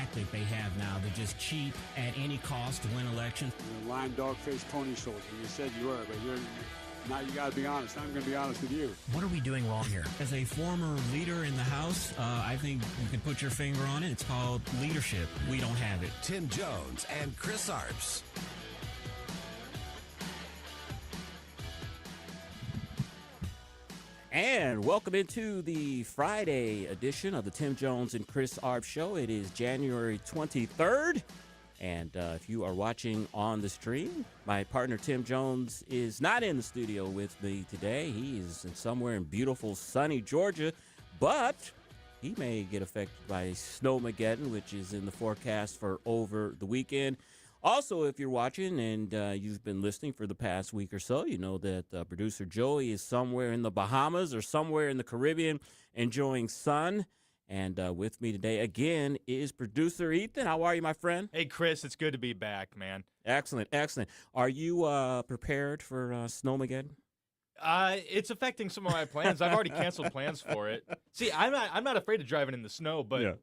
tactic they have now to just cheat at any cost to win elections. You're a lying dog-faced pony soldier. You said you were, but now you got to be honest. I'm going to be honest with you. What are we doing wrong here? As a former leader in the House, I think you can put your finger on it. It's called leadership. We don't have it. Tim Jones and Chris Arps. And welcome into the Friday edition of the Tim Jones and Chris Arps Show. It is January 23rd. And if you are watching on the stream, my partner Tim Jones is not in the studio with me today. He is somewhere in beautiful, sunny Georgia. But he may get affected by Snowmageddon, which is in the forecast for over the weekend. Also, if you're watching and you've been listening for the past week or so, you know that producer Joey is somewhere in the Bahamas or somewhere in the Caribbean enjoying sun. And with me today, again, is producer Ethan. How are you, my friend? Hey, Chris, it's good to be back, man. Excellent, excellent. Are you prepared for Snowmageddon? It's affecting some of my plans. I've already canceled plans for it. See, I'm not afraid of driving in the snow, but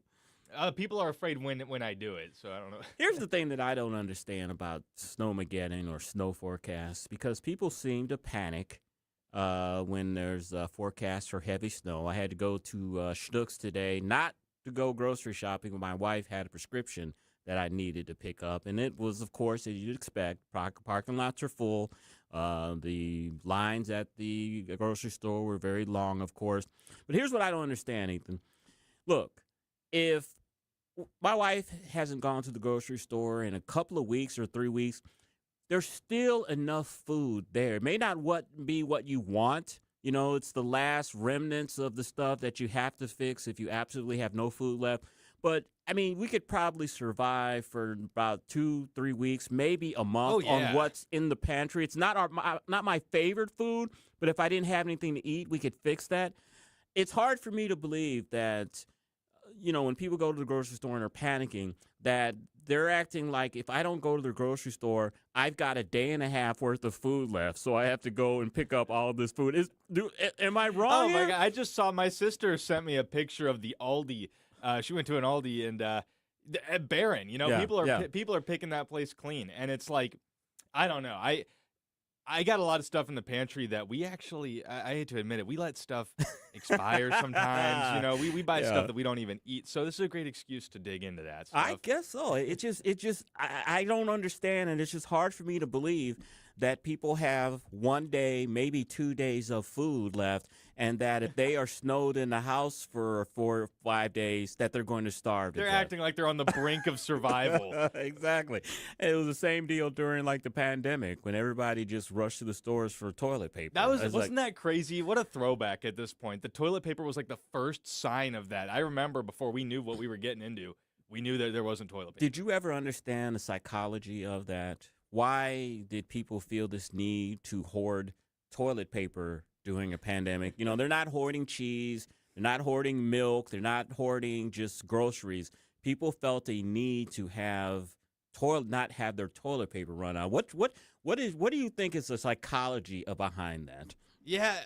people are afraid when I do it, so I don't know. Here's the thing that I don't understand about Snowmageddon or snow forecasts, because people seem to panic when there's a forecast for heavy snow. I had to go to Schnucks today, not to go grocery shopping, but my wife had a prescription that I needed to pick up. And it was, of course, as you'd expect, parking lots are full. The lines at the grocery store were very long, of course. But here's what I don't understand, Ethan. Look, if my wife hasn't gone to the grocery store in a couple of weeks or 3 weeks, there's still enough food there. It may not be what you want. You know, it's the last remnants of the stuff that you have to fix if you absolutely have no food left. But, I mean, we could probably survive for about 2-3 weeks, maybe a month on what's in the pantry. It's not my favorite food, but if I didn't have anything to eat, we could fix that. It's hard for me to believe that, you know, when people go to the grocery store and are panicking, that they're acting like if I don't go to the grocery store, I've got a day and a half worth of food left, so I have to go and pick up all of this food. Am I wrong? Oh, my God. I just saw my sister sent me a picture of the Aldi. She went to an Aldi and barren. You know, people are picking that place clean, and it's like, I don't know. I got a lot of stuff in the pantry that we actually, I hate to admit it, we let stuff expire sometimes. You know, we buy stuff that we don't even eat. So this is a great excuse to dig into that stuff. I guess so. I don't understand, and it's just hard for me to believe that people have 1 day, maybe 2 days of food left, and that if they are snowed in the house for 4 or 5 days, that they're going to starve to They're death. acting like they're on the brink of survival. Exactly. It was the same deal during, like, the pandemic when everybody just rushed to the stores for toilet paper. Wasn't that crazy? What a throwback at this point. The toilet paper was like the first sign of that. I remember before we knew what we were getting into, we knew that there wasn't toilet paper. Did you ever understand the psychology of that? Why did people feel this need to hoard toilet paper during a pandemic? You know, they're not hoarding cheese, they're not hoarding milk, they're not hoarding just groceries. People felt a need to not have their toilet paper run out. What do you think is the psychology behind that? Yeah,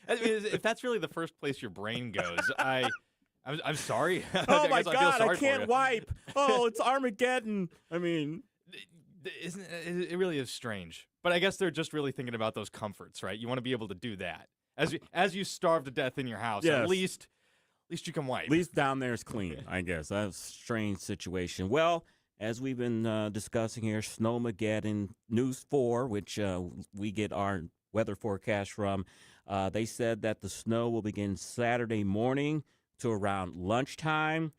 I mean, if that's really the first place your brain goes, I'm sorry. Oh my God, I I can't wipe. Oh, it's Armageddon. I mean, it really is strange. But I guess they're just really thinking about those comforts, right? You want to be able to do that as you starve to death in your house. Yes. At least you can wipe. At least down there is clean, I guess. That's a strange situation. Well, as we've been discussing here, Snowmageddon News 4, which we get our weather forecast from, they said that the snow will begin Saturday morning to around lunchtime.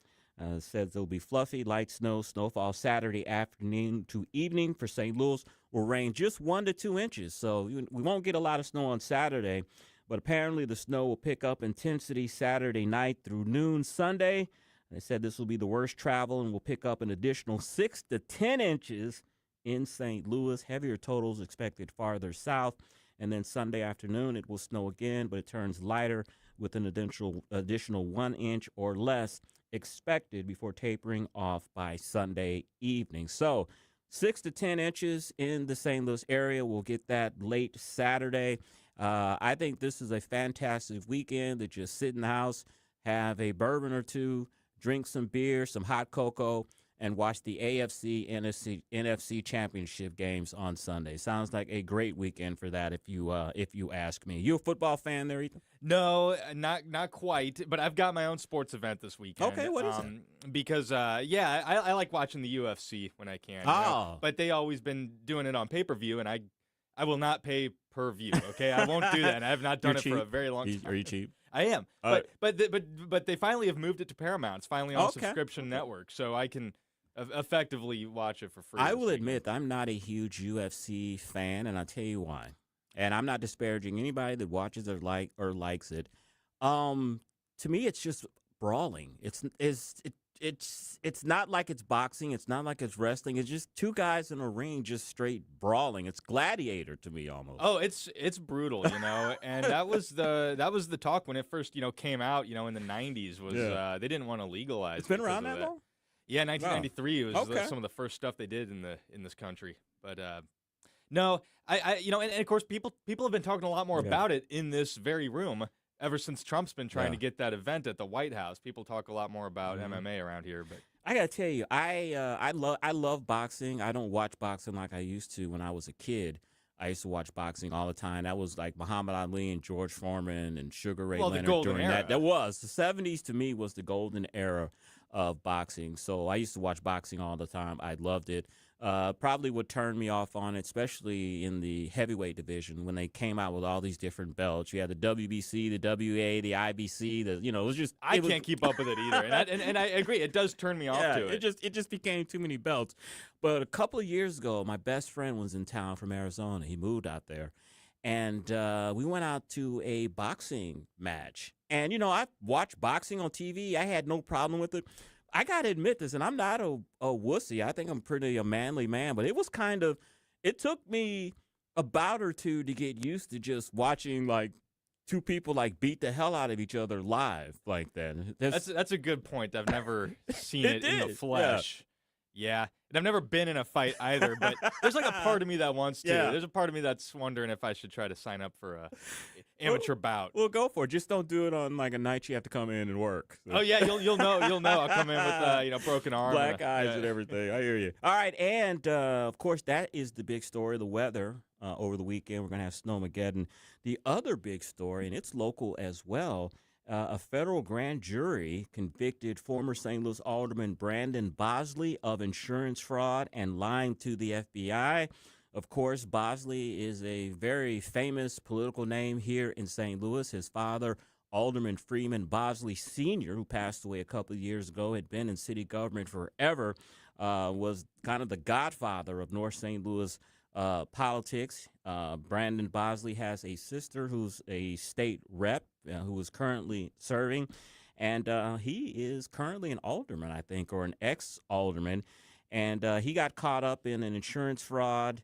Says it'll be fluffy, light snow, snowfall Saturday afternoon to evening for St. Louis will rain just 1 to 2 inches. So we won't get a lot of snow on Saturday, but apparently the snow will pick up intensity Saturday night through noon Sunday. They said this will be the worst travel and will pick up an additional 6 to 10 inches in St. Louis. Heavier totals expected farther south. And then Sunday afternoon it will snow again, but it turns lighter with an additional 1 inch or less expected before tapering off by Sunday evening. So 6 to 10 inches in the St. Louis area. We'll get that late Saturday. I think this is a fantastic weekend to just sit in the house, have a bourbon or two, drink some beer, some hot cocoa, and watch the AFC NFC championship games on Sunday. Sounds like a great weekend for that, if you ask me. You a football fan there, Ethan? No, not quite. But I've got my own sports event this weekend. Okay, what is it? Because I like watching the UFC when I can. But they always been doing it on pay-per-view, and I will not pay per view. Okay, I won't do that. And I have not done it for a very long time. Are you cheap? I am. But they finally have moved it to Paramount. It's finally on a subscription network, so I can effectively watch it for free. I will admit I'm not a huge UFC fan, and I'll tell you why. And I'm not disparaging anybody that watches or likes it. To me, it's just brawling. It's not like it's boxing. It's not like it's wrestling. It's just two guys in a ring just straight brawling. It's gladiator to me almost. Oh, it's brutal, and that was the talk when it first came out, in the 90s was they didn't want to legalize. It's been around that long? Yeah, 1993 was some of the first stuff they did in this country. But no, and of course people have been talking a lot more about it in this very room ever since Trump's been trying to get that event at the White House. People talk a lot more about MMA around here. But I gotta tell you, I love boxing. I don't watch boxing like I used to when I was a kid. I used to watch boxing all the time. That was like Muhammad Ali and George Foreman and Sugar Ray Leonard the golden during era. that. That was the 70s to me was the golden era of boxing. So I used to watch boxing all the time. I loved it. Probably what turned me off on it, especially in the heavyweight division, when they came out with all these different belts. You had the WBC, the WA, the IBC. It was just I can't keep up with it either. And I agree, it does turn me off to it. It just became too many belts. But a couple of years ago, my best friend was in town from Arizona. He moved out there, and we went out to a boxing match. And I've watched boxing on TV. I had no problem with it. I got to admit this, and I'm not a wussy. I think I'm pretty a manly man, but it took me a bout or two to get used to just watching like two people like beat the hell out of each other live like that. That's a good point. I've never seen it in the flesh. Yeah. And I've never been in a fight either, but there's like a part of me that wants to. Yeah. There's a part of me that's wondering if I should try to sign up for a amateur bout. Well, go for it. Just don't do it on like a night you have to come in and work. So. Oh yeah, you'll know. I'll come in with broken arm, black eyes and everything. I hear you. All right, and of course that is the big story, the weather over the weekend. We're gonna have Snowmageddon. The other big story, and it's local as well. A federal grand jury convicted former St. Louis Alderman Brandon Bosley of insurance fraud and lying to the FBI. Of course, Bosley is a very famous political name here in St. Louis. His father, Alderman Freeman Bosley Sr., who passed away a couple of years ago, had been in city government forever, was kind of the godfather of North St. Louis politics. Brandon Bosley has a sister who's a state rep who is currently serving, and he is currently an alderman, I think, or an ex-alderman, and he got caught up in an insurance fraud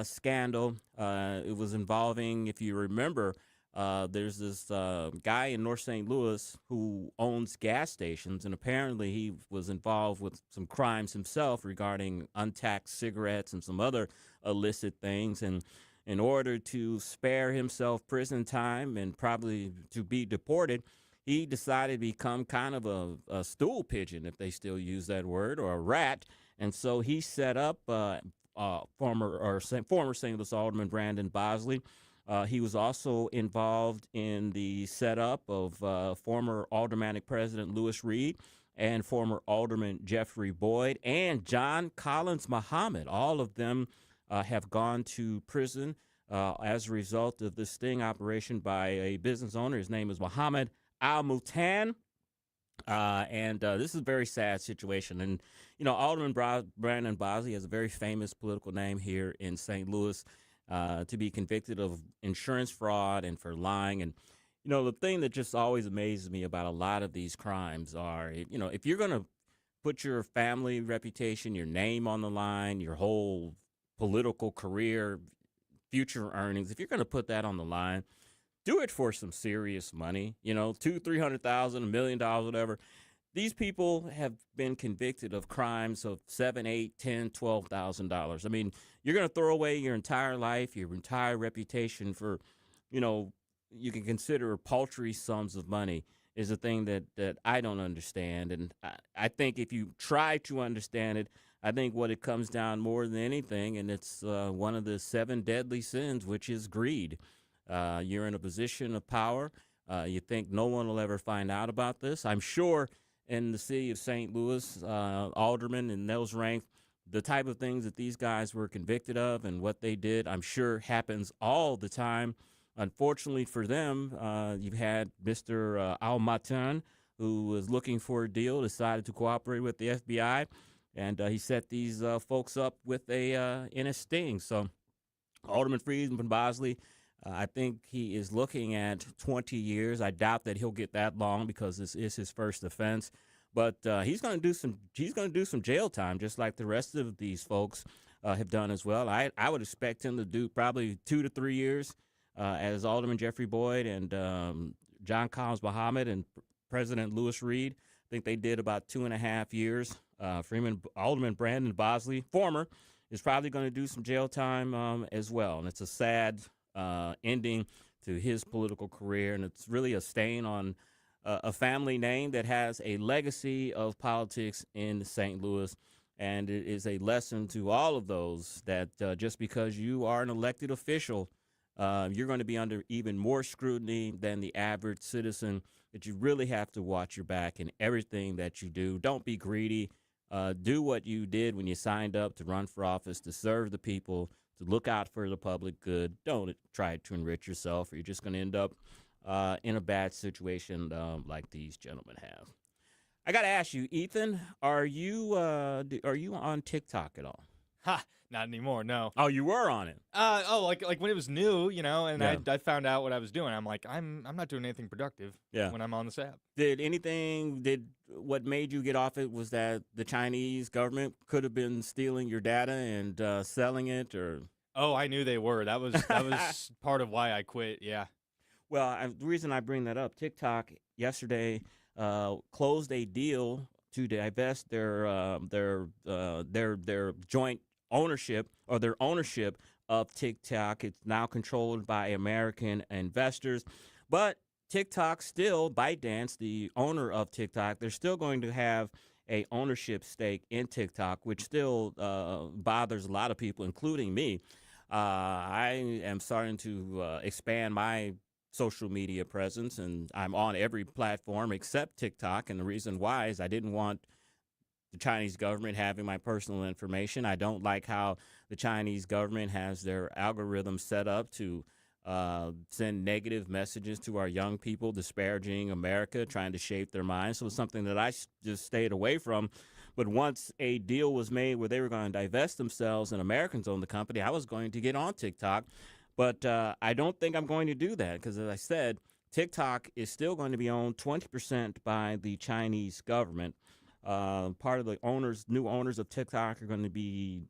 scandal. It was involving, if you remember, there's this guy in North St. Louis who owns gas stations, and apparently he was involved with some crimes himself regarding untaxed cigarettes and some other illicit things. And in order to spare himself prison time and probably to be deported, he decided to become kind of a stool pigeon, if they still use that word, or a rat. And so he set up former St. Louis Alderman Brandon Bosley. He was also involved in the setup of former Aldermanic President Lewis Reed and former Alderman Jeffrey Boyd and John Collins Muhammad. All of them have gone to prison as a result of this sting operation by a business owner. His name is Muhammad Al-Mutan. And this is a very sad situation. And, Alderman Brandon Bosley has a very famous political name here in St. Louis. To be convicted of insurance fraud and for lying. And, the thing that just always amazes me about a lot of these crimes are, if you're going to put your family reputation, your name on the line, your whole political career, future earnings, if you're going to put that on the line, do it for some serious money, $200,000, $300,000, $1 million, whatever. These people have been convicted of crimes of $7,000, $8,000, $10,000, $12,000. I mean, you're going to throw away your entire life, your entire reputation for, you can consider paltry sums of money. is the thing that I don't understand. And I think if you try to understand it, I think what it comes down more than anything, and it's one of the 7 deadly sins, which is greed. You're in a position of power. You think no one will ever find out about this. I'm sure in the city of St. Louis, aldermen and those ranks, the type of things that these guys were convicted of and what they did, I'm sure happens all the time. Unfortunately for them, you've had Mr. Al-Matan, who was looking for a deal, decided to cooperate with the FBI, and he set these folks up with in a sting. So Alderman Friedman Bosley, I think he is looking at 20 years. I doubt that he'll get that long because this is his first offense. But he's going to do some jail time, just like the rest of these folks have done as well. I would expect him to do probably 2 to 3 years, as Alderman Jeffrey Boyd and John Collins Muhammad and President Lewis Reed. I think they did about 2.5 years. Alderman Brandon Bosley, former, is probably going to do some jail time as well. And it's a sad ending to his political career, and it's really a stain on a family name that has a legacy of politics in St. Louis. And it is a lesson to all of those that just because you are an elected official, you're going to be under even more scrutiny than the average citizen, that you really have to watch your back in everything that you do. Don't be greedy. Do what you did when you signed up to run for office, to serve the people, to look out for the public good. Don't try to enrich yourself, or you're just going to end up in a bad situation like these gentlemen have. I got to ask you, Ethan, are you on TikTok at all? Ha! Not anymore. No. Oh, you were on it. Like when it was new, and Yeah. I found out what I was doing. I'm like, I'm not doing anything productive. Yeah. When I'm on this app. What made you get off it was that the Chinese government could have been stealing your data and selling it, or? Oh, I knew they were. That was part of why I quit. Yeah. Well, the reason I bring that up, TikTok yesterday closed a deal to divest their joint ownership, or their ownership of TikTok. It's now controlled by American investors, but TikTok still, ByteDance, the owner of TikTok, they're still going to have a ownership stake in TikTok, which still bothers a lot of people, including me. I am starting to expand my social media presence, and I'm on every platform except TikTok. And the reason why is I didn't want the Chinese government having my personal information. I don't like how the Chinese government has their algorithm set up to send negative messages to our young people, disparaging America, trying to shape their minds. So it's something that I just stayed away from. But once a deal was made where they were going to divest themselves and Americans own the company, I was going to get on TikTok. But I don't think I'm going to do that because, as I said, TikTok is still going to be owned 20% by the Chinese government. Part of the new owners of TikTok are going to be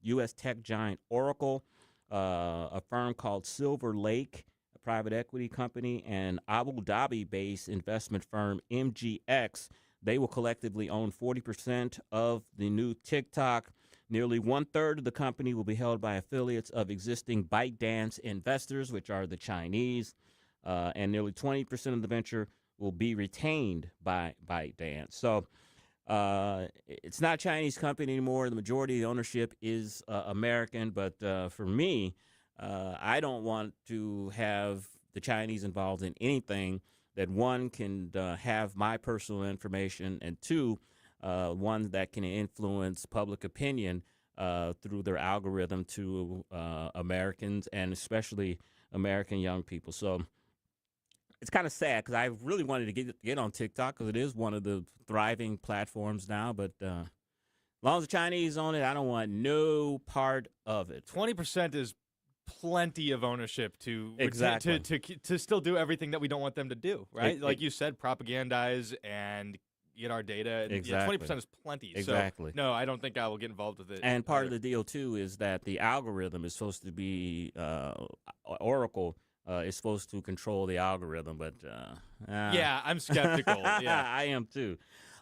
U.S. tech giant Oracle, a firm called Silver Lake, a private equity company, and Abu Dhabi-based investment firm MGX. They will collectively own 40% of the new TikTok. Nearly 1/3 of the company will be held by affiliates of existing ByteDance investors, which are the Chinese, and nearly 20% of the venture will be retained by ByteDance. So it's not a Chinese company anymore. The majority of the ownership is American, but for me, I don't want to have the Chinese involved in anything that, one, can have my personal information, and two, one that can influence public opinion through their algorithm to Americans, and especially American young people. So it's kind of sad because I really wanted to get on TikTok because it is one of the thriving platforms now. But as long as the Chinese own it, I don't want no part of it. 20% is plenty of ownership to Exactly. to still do everything that we don't want them to do, right? Like it- you said, propagandize and get our data. And Exactly. 20% is plenty. Exactly. So, no, I don't think I will get involved with it. And part of either. the deal, too, is that the algorithm is supposed to be Oracle is supposed to control the algorithm. But yeah, I'm skeptical. Yeah. I am, too.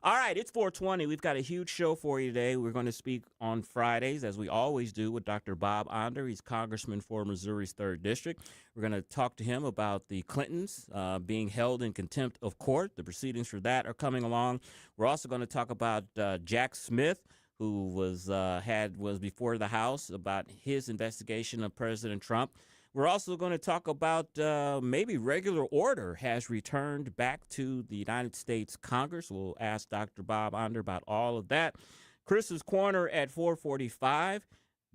All right, it's 420. We've got a huge show for you today. We're going to speak on Fridays, as we always do, with Dr. Bob Onder. He's congressman for Missouri's 3rd District. We're going to talk to him about the Clintons being held in contempt of court. The proceedings for that are coming along. We're also going to talk about Jack Smith, who was before the House about his investigation of President Trump. We're also going to talk about maybe regular order has returned back to the United States Congress. We'll ask Dr. Bob Onder about all of that. Chris's Corner at 4:45.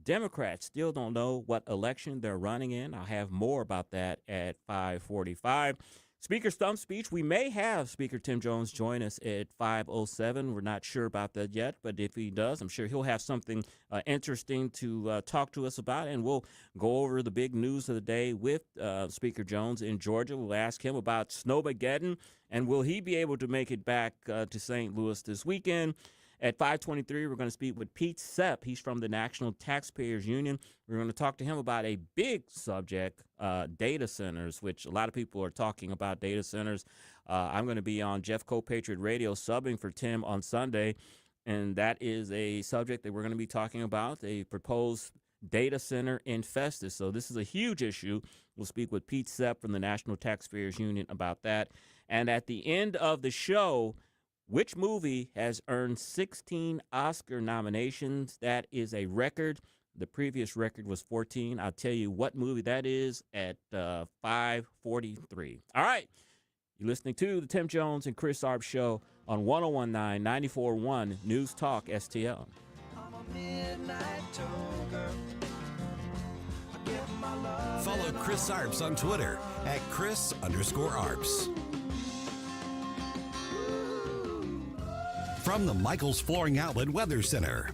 Democrats still don't know what election they're running in. I'll have more about that at 5:45. Speaker Stump Speech. We may have Speaker Tim Jones join us at 5:07. We're not sure about that yet, but if he does, I'm sure he'll have something interesting to talk to us about, and we'll go over the big news of the day with Speaker Jones in Georgia. We'll ask him about Snowmageddon, and will he be able to make it back to St. Louis this weekend? At 5:23, we're going to speak with Pete Sepp. He's from the National Taxpayers Union. We're going to talk to him about a big subject, data centers, which a lot of people are talking about data centers. I'm going to be on Jeff Co-Patriot Radio subbing for Tim on Sunday, and that is a subject that we're going to be talking about, a proposed data center in Festus. So this is a huge issue. We'll speak with Pete Sepp from the National Taxpayers Union about that. And at the end of the show, which movie has earned 16 Oscar nominations? That is a record. The previous record was 14. I'll tell you what movie that is at 5:43. All right. You're listening to the Tim Jones and Chris Arps Show on 1019 94.1 News Talk STL. I'm a midnight toker. Follow Chris Arps on Twitter at Chris_Arps. From the Michaels Flooring Outlet Weather Center.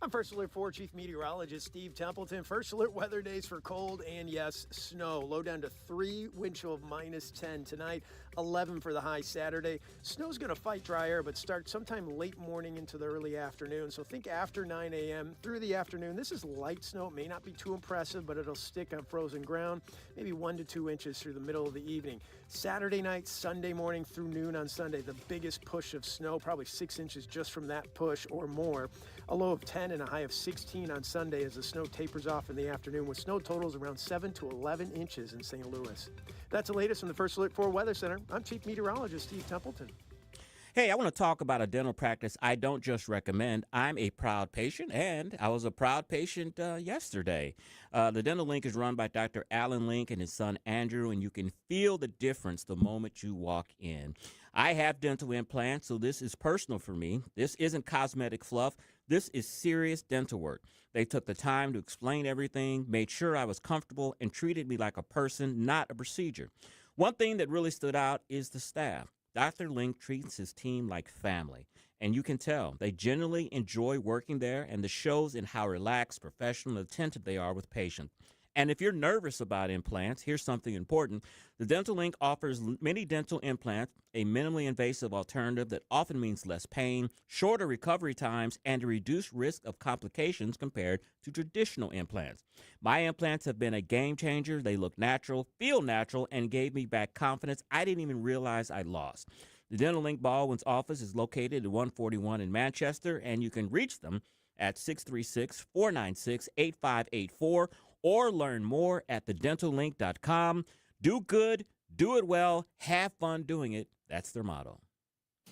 I'm First Alert 4 Chief Meteorologist Steve Templeton. First Alert weather days for cold and, yes, snow. Low down to 3, wind chill of -10 tonight, 11 for the high Saturday. Snow's going to fight dry air, but start sometime late morning into the early afternoon. So think after 9 a.m. through the afternoon. This is light snow. It may not be too impressive, but it'll stick on frozen ground, maybe 1 to 2 inches through the middle of the evening. Saturday night, Sunday morning through noon on Sunday, the biggest push of snow, probably 6 inches just from that push or more. A low of 10 and a high of 16 on Sunday as the snow tapers off in the afternoon with snow totals around 7 to 11 inches in St. Louis. That's the latest from the First Alert 4 Weather Center. I'm Chief Meteorologist Steve Templeton. Hey, I want to talk about a dental practice I don't just recommend. I'm a proud patient, and I was a proud patient yesterday. The Dental Link is run by Dr. Alan Link and his son Andrew, and you can feel the difference the moment you walk in. I have dental implants, so this is personal for me. This isn't cosmetic fluff. This is serious dental work. They took the time to explain everything, made sure I was comfortable, and treated me like a person, not a procedure. One thing that really stood out is the staff. Dr. Link treats his team like family, and you can tell they genuinely enjoy working there, and this shows in how relaxed, professional, and attentive they are with patients. And if you're nervous about implants, here's something important. The Dental Link offers many dental implants, a minimally invasive alternative that often means less pain, shorter recovery times, and a reduced risk of complications compared to traditional implants. My implants have been a game changer. They look natural, feel natural, and gave me back confidence I didn't even realize I lost. The Dental Link Baldwin's office is located at 141 in Manchester, and you can reach them at 636-496-8584 or learn more at thedentallink.com. Do good, do it well, have fun doing it. That's their motto.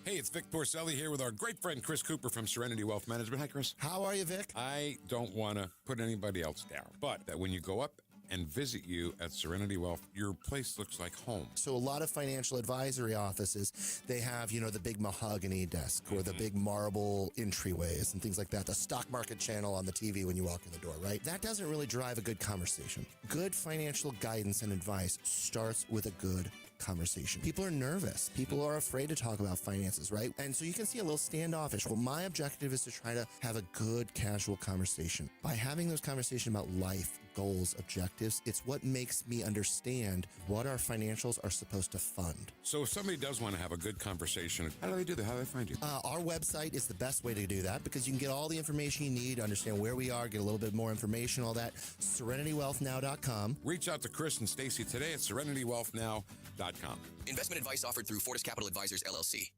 Hey, it's Vic Porcelli here with our great friend Chris Cooper from Serenity Wealth Management. Hi, Chris. How are you, Vic? I don't want to put anybody else down, but that when you go up and visit you at Serenity Wealth, your place looks like home. So a lot of financial advisory offices, they have, the big mahogany desk or the big marble entryways and things like that, the stock market channel on the TV when you walk in the door, right? That doesn't really drive a good conversation. Good financial guidance and advice starts with a good conversation. People are nervous. People are afraid to talk about finances, right? And so you can see a little standoffish. Well, my objective is to try to have a good, casual conversation. By having those conversations about life, goals, objectives, it's what makes me understand what our financials are supposed to fund. So if somebody does want to have a good conversation, how do they do that? How do they find you? Our website is the best way to do that because you can get all the information you need, understand where we are, get a little bit more information, all that. SerenityWealthNow.com. Reach out to Chris and Stacy today at SerenityWealthNow.com. Investment advice offered through Fortis Capital Advisors, LLC.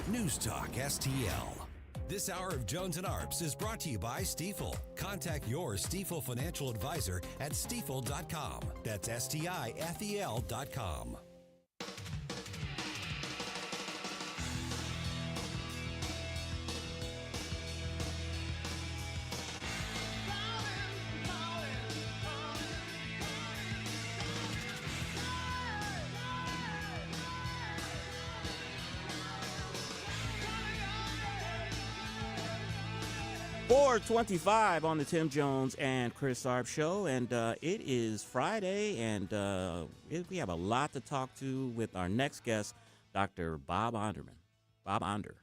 News Talk STL. This hour of Jones and Arps is brought to you by Stifel. Contact your Stifel financial advisor at stifel.com. That's STIFEL.com. .25 on the Tim Jones and Chris Arps show, and it is Friday, and we have a lot to talk to with our next guest, Dr. Bob Onderman. Bob Onder.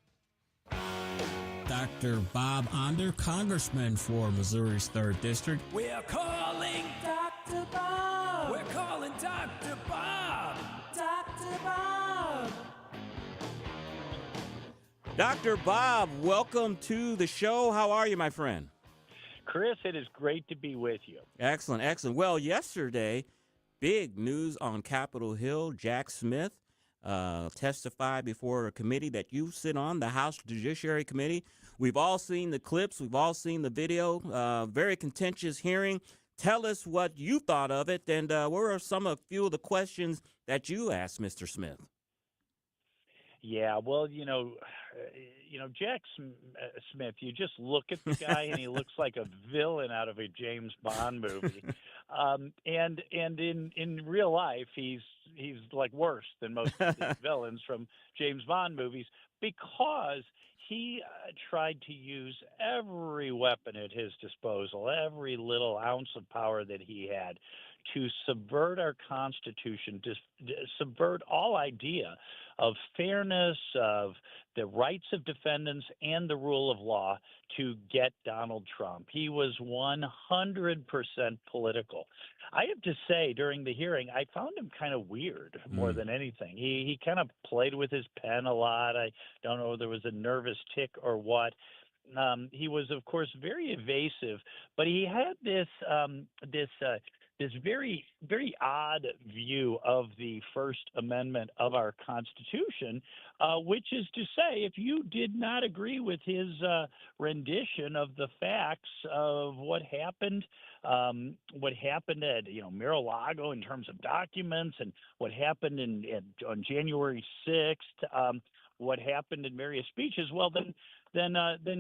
Dr. Bob Onder, congressman for Missouri's 3rd District. We're calling Dr. Bob. We're calling Dr. Bob. Dr. Bob. Dr. Bob, welcome to the show. How are you, my friend? Chris, it is great to be with you. Excellent, excellent. Well, yesterday, big news on Capitol Hill. Jack Smith testified before a committee that you sit on, the House Judiciary Committee. We've all seen the clips. We've all seen the video. Very contentious hearing. Tell us what you thought of it, and what were a few of the questions that you asked Mr. Smith? Yeah, well, Jack Smith, you just look at the guy and he looks like a villain out of a James Bond movie. And in real life, he's like worse than most of the villains from James Bond movies because he tried to use every weapon at his disposal, every little ounce of power that he had to subvert our Constitution, to subvert all idea of fairness, of the rights of defendants, and the rule of law to get Donald Trump. He was 100% political. I have to say, during the hearing, I found him kind of weird more than anything. He kind of played with his pen a lot. I don't know if there was a nervous tick or what. He was, of course, very evasive, but he had this very, very odd view of the First Amendment of our Constitution, which is to say, if you did not agree with his rendition of the facts of what happened at Mar-a-Lago in terms of documents, and what happened on January 6th, what happened in various speeches, well, then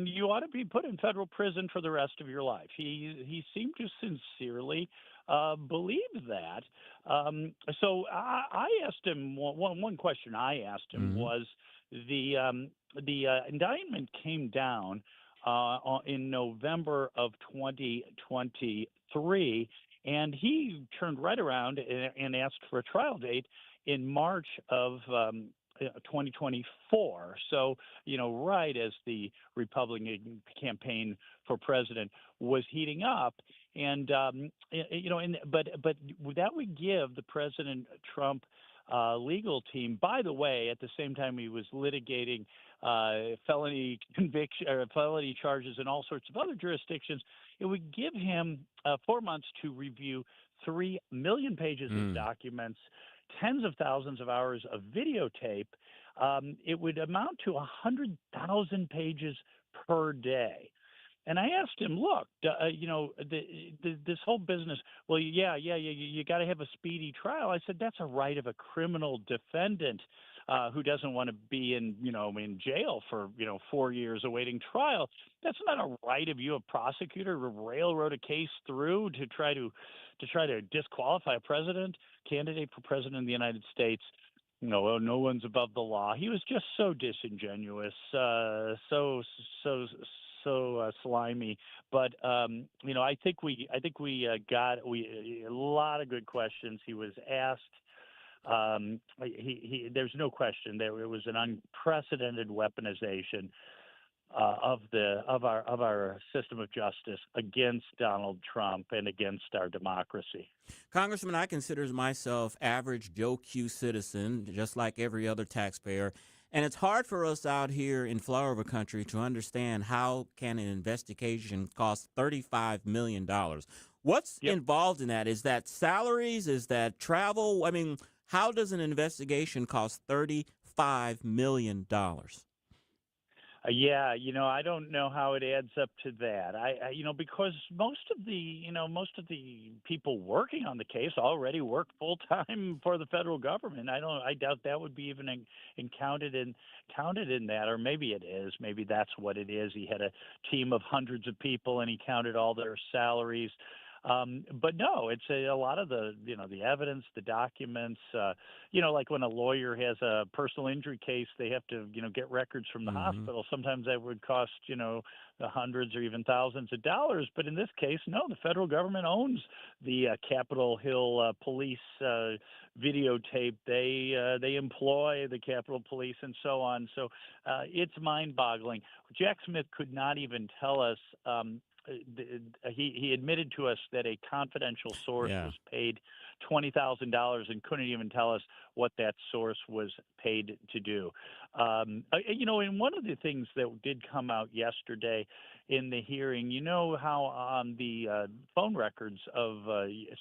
you ought to be put in federal prison for the rest of your life. He seemed to sincerely believe that. So I asked him one question. I asked him was the indictment came down in November of 2023, and he turned right around and asked for a trial date in March of 2024. So, right as the Republican campaign for president was heating up, and but that would give the President Trump legal team. By the way, at the same time he was litigating felony conviction or felony charges in all sorts of other jurisdictions, it would give him 4 months to review 3 million pages of documents, tens of thousands of hours of videotape. It would amount to 100,000 pages per day. And I asked him, look, this whole business, well, you got to have a speedy trial. I said, that's a right of a criminal defendant who doesn't want to be in jail for, 4 years awaiting trial. That's not a right of you, a prosecutor, to railroad a case through to try to disqualify a candidate for president of the United States. No one's above the law. He was just so disingenuous, so slimy. But I think we got a lot of good questions. He was asked. There's no question there. It was an unprecedented weaponization of our system of justice against Donald Trump and against our democracy. Congressman, I consider myself average Joe Q citizen, just like every other taxpayer. And it's hard for us out here in flyover country to understand how can an investigation cost $35 million. What's involved in that? Is that salaries? Is that travel? I mean, how does an investigation cost $35 $25 million. Yeah, I don't know how it adds up to that. Because most of the people working on the case already work full time for the federal government. I doubt that would be even counted in that, or maybe it is. Maybe that's what it is. He had a team of hundreds of people, and he counted all their salaries. But no, it's a lot of the evidence, the documents. Like when a lawyer has a personal injury case, they have to get records from the hospital. Sometimes that would cost the hundreds or even thousands of dollars. But in this case, no, the federal government owns the Capitol Hill police videotape. They employ the Capitol Police and so on. So it's mind-boggling. Jack Smith could not even tell us. He admitted to us that a confidential source was paid $20,000 and couldn't even tell us what that source was paid to do. And one of the things that did come out yesterday in the hearing, how on the phone records of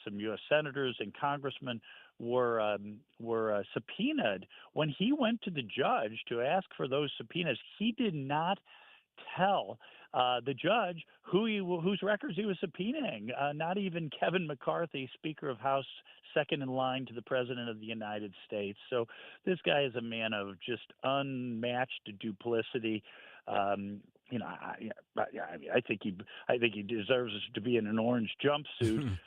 some U.S. senators and congressmen were subpoenaed. When he went to the judge to ask for those subpoenas, he did not tell the judge whose records he was subpoenaing. Not even Kevin McCarthy, Speaker of House, second in line to the President of the United States. So this guy is a man of just unmatched duplicity. I think he deserves to be in an orange jumpsuit.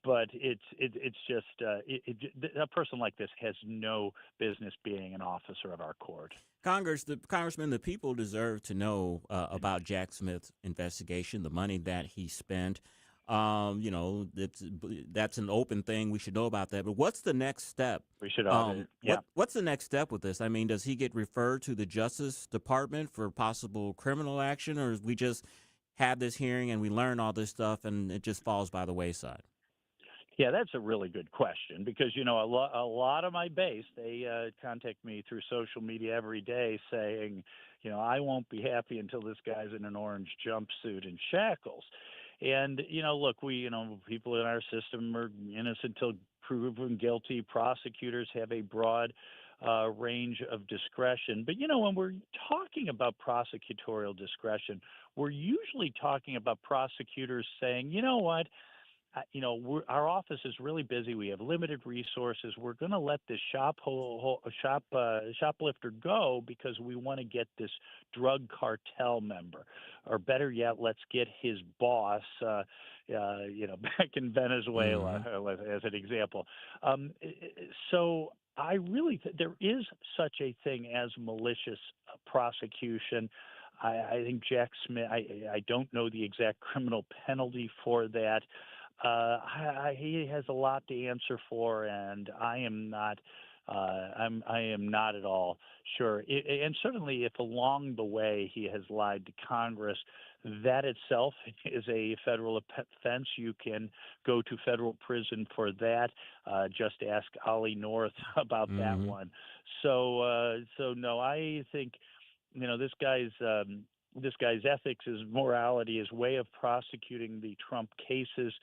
But it's just a person like this has no business being an officer of our court. Congressman, the people deserve to know about Jack Smith's investigation, the money that he spent. That's an open thing. We should know about that. But what's the next step? We should audit. What's the next step with this? I mean, does he get referred to the Justice Department for possible criminal action, or we just have this hearing and we learn all this stuff and it just falls by the wayside? Yeah, that's a really good question because, a lot of my base, they contact me through social media every day saying, I won't be happy until this guy's in an orange jumpsuit and shackles. And, look, people in our system are innocent until proven guilty. Prosecutors have a broad range of discretion. But, when we're talking about prosecutorial discretion, we're usually talking about prosecutors saying, you know what? Our office is really busy. We have limited resources. We're going to let this shoplifter go because we want to get this drug cartel member, or better yet, let's get his boss. Back in Venezuela, as an example. So I really there is such a thing as malicious prosecution. I think Jack Smith. I don't know the exact criminal penalty for that. He has a lot to answer for, and I am not. I am not at all sure. And certainly, if along the way he has lied to Congress, that itself is a federal offense. You can go to federal prison for that. Just ask Ollie North about that one. So no, I think this guy's ethics, his morality, his way of prosecuting the Trump cases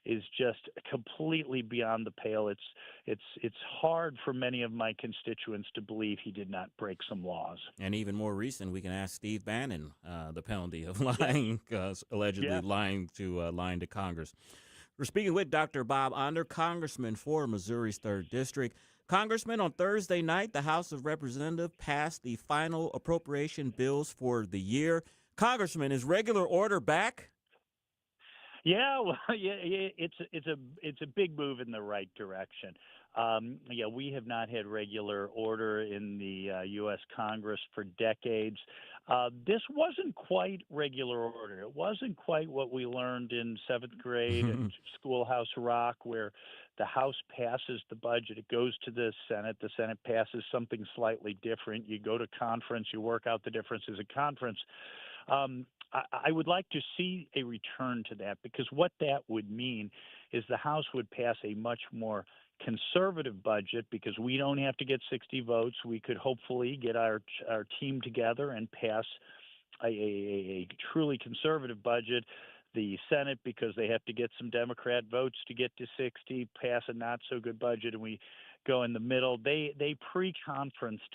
is just completely beyond the pale. It's hard for many of my constituents to believe he did not break some laws. And even more recent, we can ask Steve Bannon the penalty of lying, allegedly lying to Congress. We're speaking with Dr. Bob Onder, Congressman for Missouri's 3rd District. Congressman, on Thursday night, the House of Representatives passed the final appropriation bills for the year. Congressman, is regular order back? Yeah, well, it's a big move in the right direction. We have not had regular order in the U.S. Congress for decades. This wasn't quite regular order. It wasn't quite what we learned in 7th grade and Schoolhouse Rock, where the House passes the budget, it goes to the Senate passes something slightly different. You go to conference, you work out the differences at conference. I would like to see a return to that, because what that would mean is the House would pass a much more conservative budget, because we don't have to get 60 votes. We could hopefully get our team together and pass a truly conservative budget. The Senate, because they have to get some Democrat votes to get to 60, pass a not-so-good budget, and we go in the middle. They pre-conferenced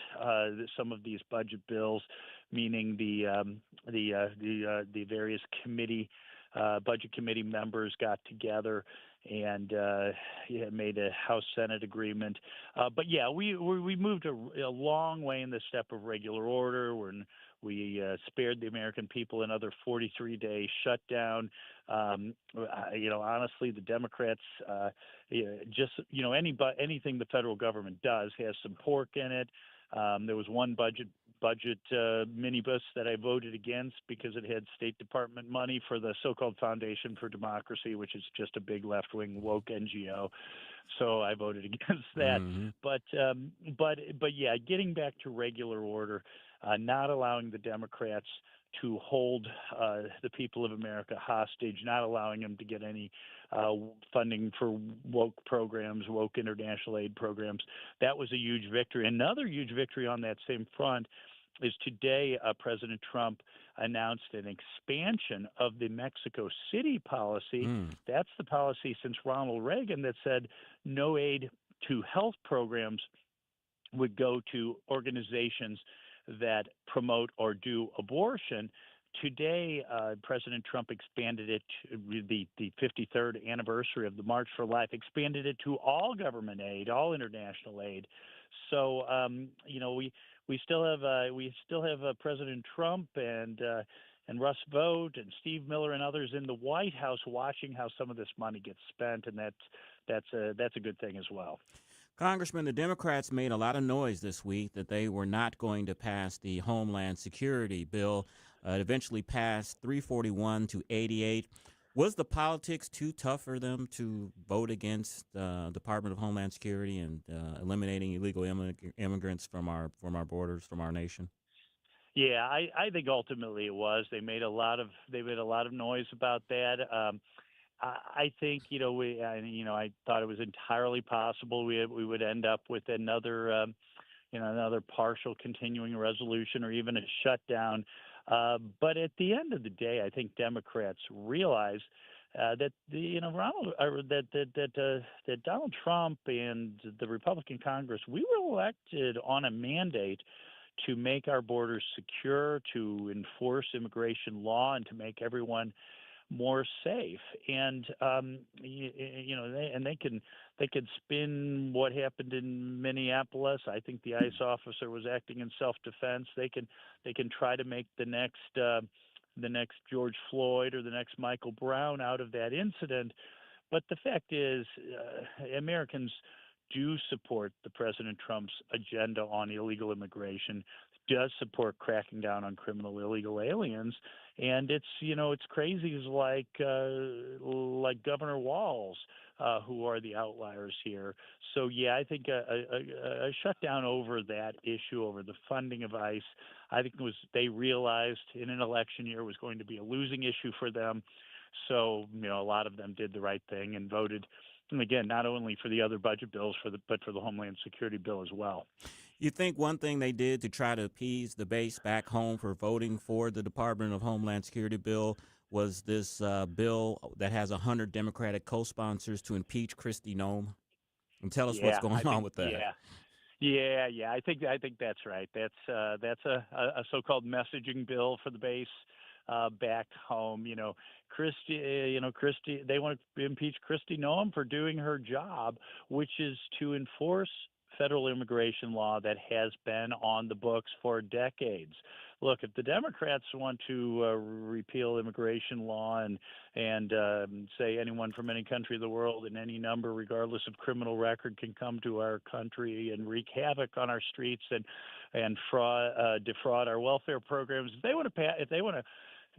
some of these budget bills, meaning the various budget committee members got together and made a House-Senate agreement. But yeah, we moved a long way in the step of regular order. We spared the American people another 43-day shutdown. Honestly, the Democrats anything the federal government does has some pork in it. There was one budget minibus that I voted against because it had State Department money for the so-called Foundation for Democracy, which is just a big left-wing woke NGO. So I voted against that. Mm-hmm. But yeah, getting back to regular order, not allowing the Democrats to hold the people of America hostage, not allowing them to get any funding for woke programs, woke international aid programs. That was a huge victory. Another huge victory on that same front is today President Trump announced an expansion of the Mexico City policy. That's the policy since Ronald Reagan that said no aid to health programs would go to organizations that promote or do abortion. Today, President Trump expanded it to the 53rd anniversary of the March for Life, expanded it to all government aid, all international aid. So, we still have President Trump and Russ Vought and Steve Miller and others in the White House watching how some of this money gets spent, and that's a good thing as well. Congressman, the Democrats made a lot of noise this week that they were not going to pass the Homeland Security bill. It eventually passed 341 to 88. Was the politics too tough for them to vote against the Department of Homeland Security and eliminating illegal immigrants from our borders, from our nation? Yeah, I think ultimately it was. They made a lot of noise about that. I think I thought it was entirely possible we would end up with another partial continuing resolution or even a shutdown. But at the end of the day, I think Democrats realize that Donald Trump and the Republican Congress, we were elected on a mandate to make our borders secure, to enforce immigration law, and to make everyone more safe. And they can spin what happened in Minneapolis. I think the ICE officer was acting in self-defense. They can try to make the next George Floyd or the next Michael Brown out of that incident. But the fact is, Americans do support the President Trump's agenda on illegal immigration, does support cracking down on criminal illegal aliens, and it's crazies like Governor Walz who are the outliers here. So yeah, I think a shutdown over that issue, over the funding of ICE, I think they realized in an election year was going to be a losing issue for them. So a lot of them did the right thing and voted. And again, not only for the other budget bills, but for the Homeland Security bill as well. You think one thing they did to try to appease the base back home for voting for the Department of Homeland Security bill was this bill that has 100 Democratic co-sponsors to impeach Kristi Noem? And tell us what's going on with that. Yeah. I think that's right. That's a so-called messaging bill for the base back home. Kristi, they want to impeach Kristi Noem for doing her job, which is to enforce federal immigration law that has been on the books for decades. Look, if the Democrats want to repeal immigration law and say anyone from any country of the world in any number, regardless of criminal record, can come to our country and wreak havoc on our streets and defraud our welfare programs, if they want to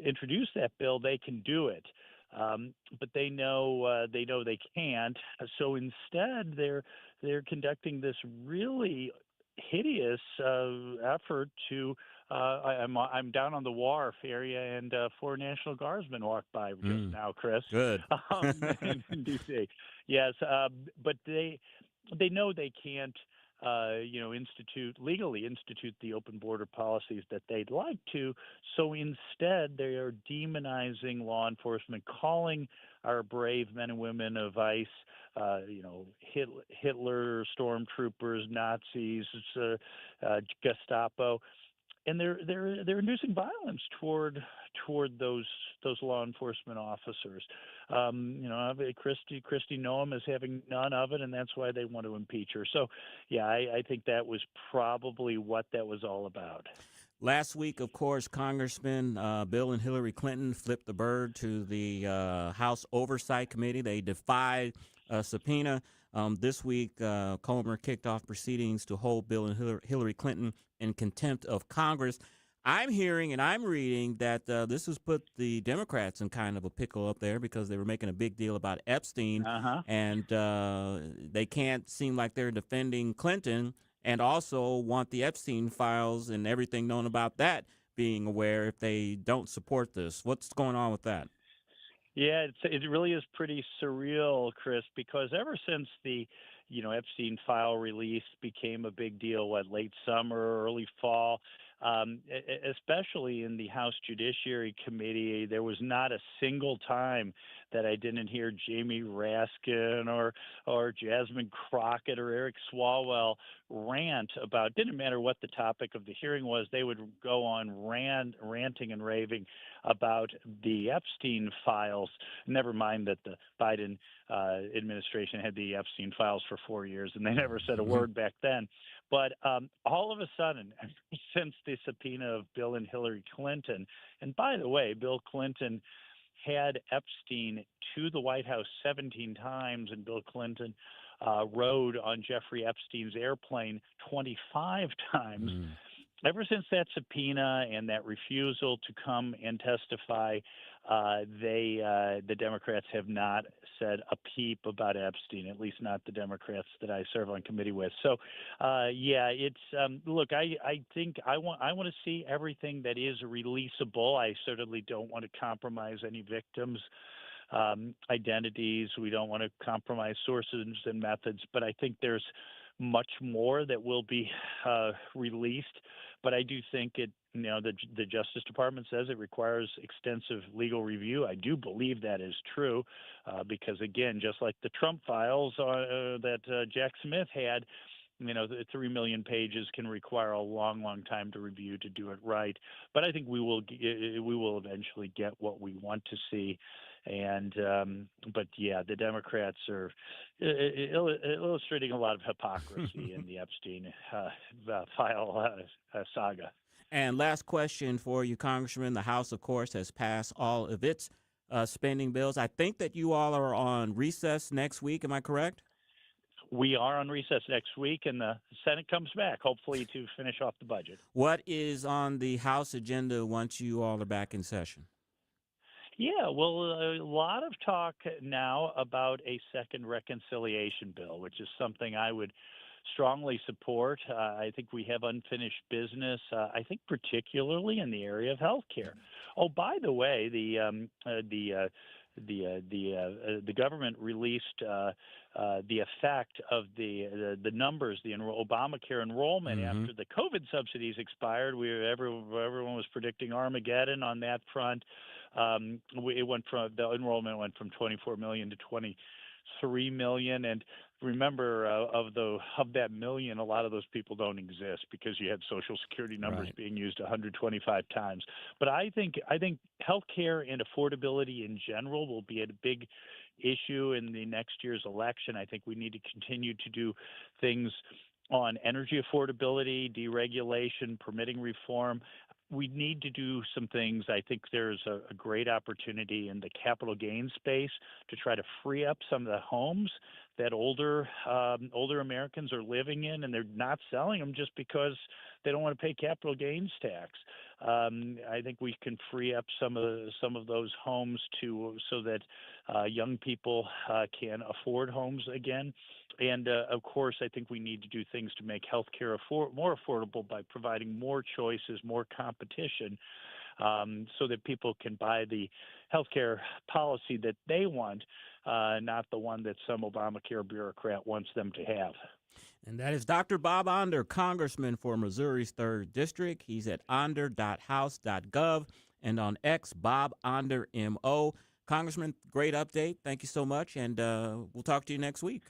introduce that bill, they can do it. But they know they can't. So instead, they're conducting this really hideous effort to. I'm down on the wharf area, and 4 National Guardsmen walked by just now, Chris. Good. In D.C. Yes, but they know they can't legally institute the open border policies that they'd like to. So instead, they are demonizing law enforcement, calling our brave men and women of ICE, Hitler, stormtroopers, Nazis, Gestapo, and they're inducing violence toward those law enforcement officers. Kristi Noem is having none of it, and that's why they want to impeach her. So, yeah, I think that was probably what that was all about. Last week, of course, Congressman Bill and Hillary Clinton flipped the bird to the House Oversight Committee. They defied a subpoena. This week, Comer kicked off proceedings to hold Bill and Hillary Clinton in contempt of Congress. I'm hearing and I'm reading that this has put the Democrats in kind of a pickle up there because they were making a big deal about Epstein, and they can't seem like they're defending Clinton and also want the Epstein files and everything known about that being aware if they don't support this. What's going on with that? Yeah, it really is pretty surreal, Chris, because ever since the Epstein file release became a big deal, late summer, early fall, especially in the House Judiciary Committee, there was not a single time that I didn't hear Jamie Raskin or Jasmine Crockett or Eric Swalwell rant about, didn't matter what the topic of the hearing was, they would go on ranting and raving about the Epstein files. Never mind that the Biden administration had the Epstein files for 4 years, and they never said a word back then. But all of a sudden, since the subpoena of Bill and Hillary Clinton, and by the way, Bill Clinton had Epstein to the White House 17 times, and Bill Clinton rode on Jeffrey Epstein's airplane 25 times. Ever since that subpoena and that refusal to come and testify, the Democrats have not said a peep about Epstein, at least not the Democrats that I serve on committee with. So, it's look, I think I want to see everything that is releasable. I certainly don't want to compromise any victims' identities. We don't want to compromise sources and methods, but I think there's much more that will be released. But I do think the Justice Department says it requires extensive legal review. I do believe that is true because, again, just like the Trump files that Jack Smith had, the 3 million pages can require a long, long time to review to do it right. But I think we will eventually get what we want to see. And but yeah, the Democrats are illustrating a lot of hypocrisy in the Epstein file saga. And last question for you, Congressman. The House, of course, has passed all of its spending bills. I think that you all are on recess next week. Am I correct? We are on recess next week, and the Senate comes back, hopefully, to finish off the budget. What is on the House agenda once you all are back in session? Yeah, well, a lot of talk now about a second reconciliation bill, which is something I would strongly support. I think we have unfinished business, I think particularly in the area of health care. Oh, by the way, the government released the effect of the numbers, the Obamacare enrollment after the COVID subsidies expired. Everyone was predicting Armageddon on that front. The enrollment went from 24 million to 23 million, and remember, of that million, a lot of those people don't exist because you had Social Security numbers being used 125 times. But I think healthcare and affordability in general will be a big issue in the next year's election. I think we need to continue to do things on energy affordability, deregulation, permitting reform. We need to do some things. I think there's a great opportunity in the capital gains space to try to free up some of the homes that older Americans are living in, and they're not selling them just because they don't want to pay capital gains tax. I think we can free up some of those homes so that young people can afford homes again. And of course, I think we need to do things to make healthcare more affordable by providing more choices, more competition, so that people can buy the healthcare policy that they want, not the one that some Obamacare bureaucrat wants them to have. And that is Dr. Bob Onder, Congressman for Missouri's 3rd District. He's at onder.house.gov and on X, Bob Onder, M.O. Congressman, great update. Thank you so much, and we'll talk to you next week.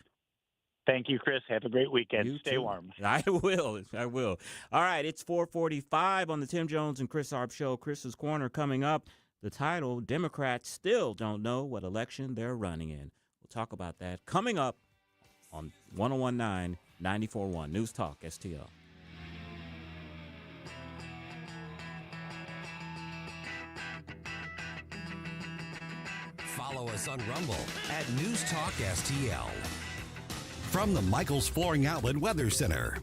Thank you, Chris. Have a great weekend. You Stay too. warm. I will. All right, it's 4:45 on the Tim Jones and Chris Arps Show. Chris's Corner coming up. The title, Democrats Still Don't Know What Election They're Running In. We'll talk about that coming up on 101.9, 94.1 News Talk, STL. Follow us on Rumble at News Talk STL. From the Michaels Flooring Outlet Weather Center.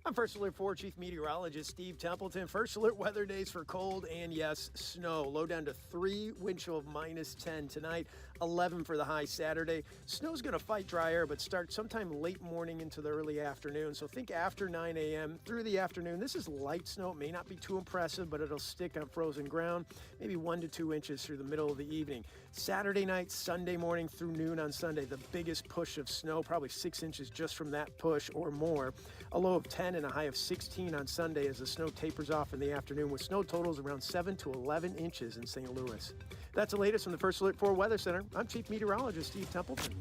I'm First Alert 4 Chief Meteorologist Steve Templeton. First Alert weather days for cold and, yes, snow. Low down to 3, wind chill of -10 tonight, 11 for the high Saturday. Snow's going to fight dry air, but start sometime late morning into the early afternoon. So think after 9 a.m. through the afternoon. This is light snow. It may not be too impressive, but it'll stick on frozen ground, maybe 1 to 2 inches through the middle of the evening. Saturday night, Sunday morning through noon on Sunday, the biggest push of snow, probably 6 inches just from that push or more. A low of 10 and a high of 16 on Sunday as the snow tapers off in the afternoon with snow totals around 7 to 11 inches in St. Louis. That's the latest from the First Alert 4 Weather Center. I'm Chief Meteorologist Steve Templeton.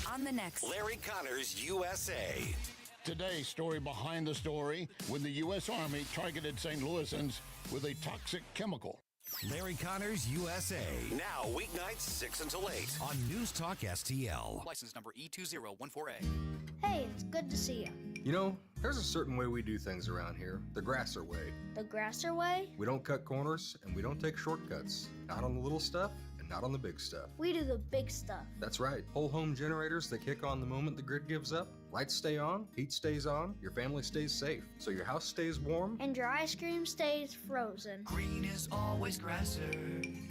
On the next, Larry Connors, USA. Today, story behind the story when the U.S. Army targeted St. Louisans with a toxic chemical. Larry Connors, USA. Now, weeknights 6 until 8 on News Talk STL. License number E2014A. Hey, it's good to see you. You know, there's a certain way we do things around here. The Grasser way. The Grasser way? We don't cut corners and we don't take shortcuts. Not on the little stuff and not on the big stuff. We do the big stuff. That's right. Whole home generators that kick on the moment the grid gives up. Lights stay on, heat stays on, your family stays safe. So your house stays warm. And your ice cream stays frozen. Green is always Grasser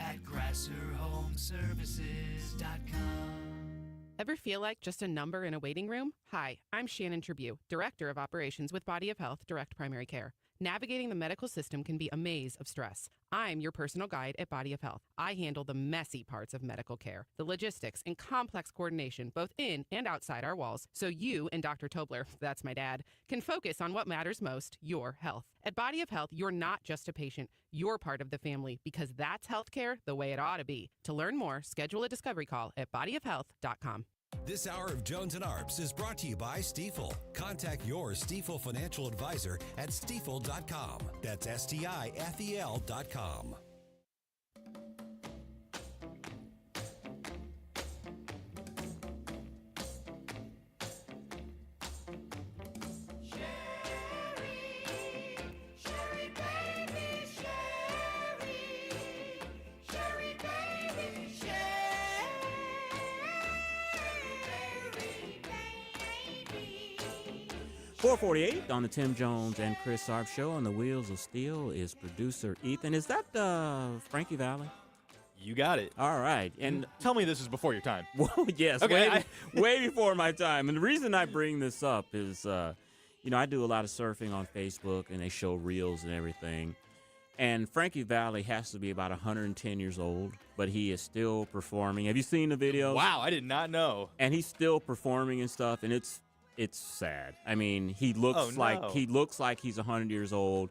at GrasserHomeservices.com. Ever feel like just a number in a waiting room? Hi, I'm Shannon Tribune, Director of Operations with Body of Health Direct Primary Care. Navigating the medical system can be a maze of stress. I'm your personal guide at Body of Health. I handle the messy parts of medical care, the logistics and complex coordination both in and outside our walls, so you and Dr. Tobler, that's my dad, can focus on what matters most, your health. At Body of Health, you're not just a patient, you're part of the family, because that's healthcare the way it ought to be. To learn more, schedule a discovery call at bodyofhealth.com. This hour of Jones and Arps is brought to you by Stifel. Contact your Stifel financial advisor at stifel.com. That's STIFEL.com. .448 on the Tim Jones and Chris Arps Show. On the Wheels of Steel is producer Ethan. Is that Frankie Valli? You got it. All right. And tell me this is before your time. Well, yes. Okay, way before my time. And the reason I bring this up is, I do a lot of surfing on Facebook, and they show reels and everything. And Frankie Valli has to be about 110 years old, but he is still performing. Have you seen the videos? Wow, I did not know. And he's still performing and stuff, and it's sad. I mean, he looks like he's 100 years old.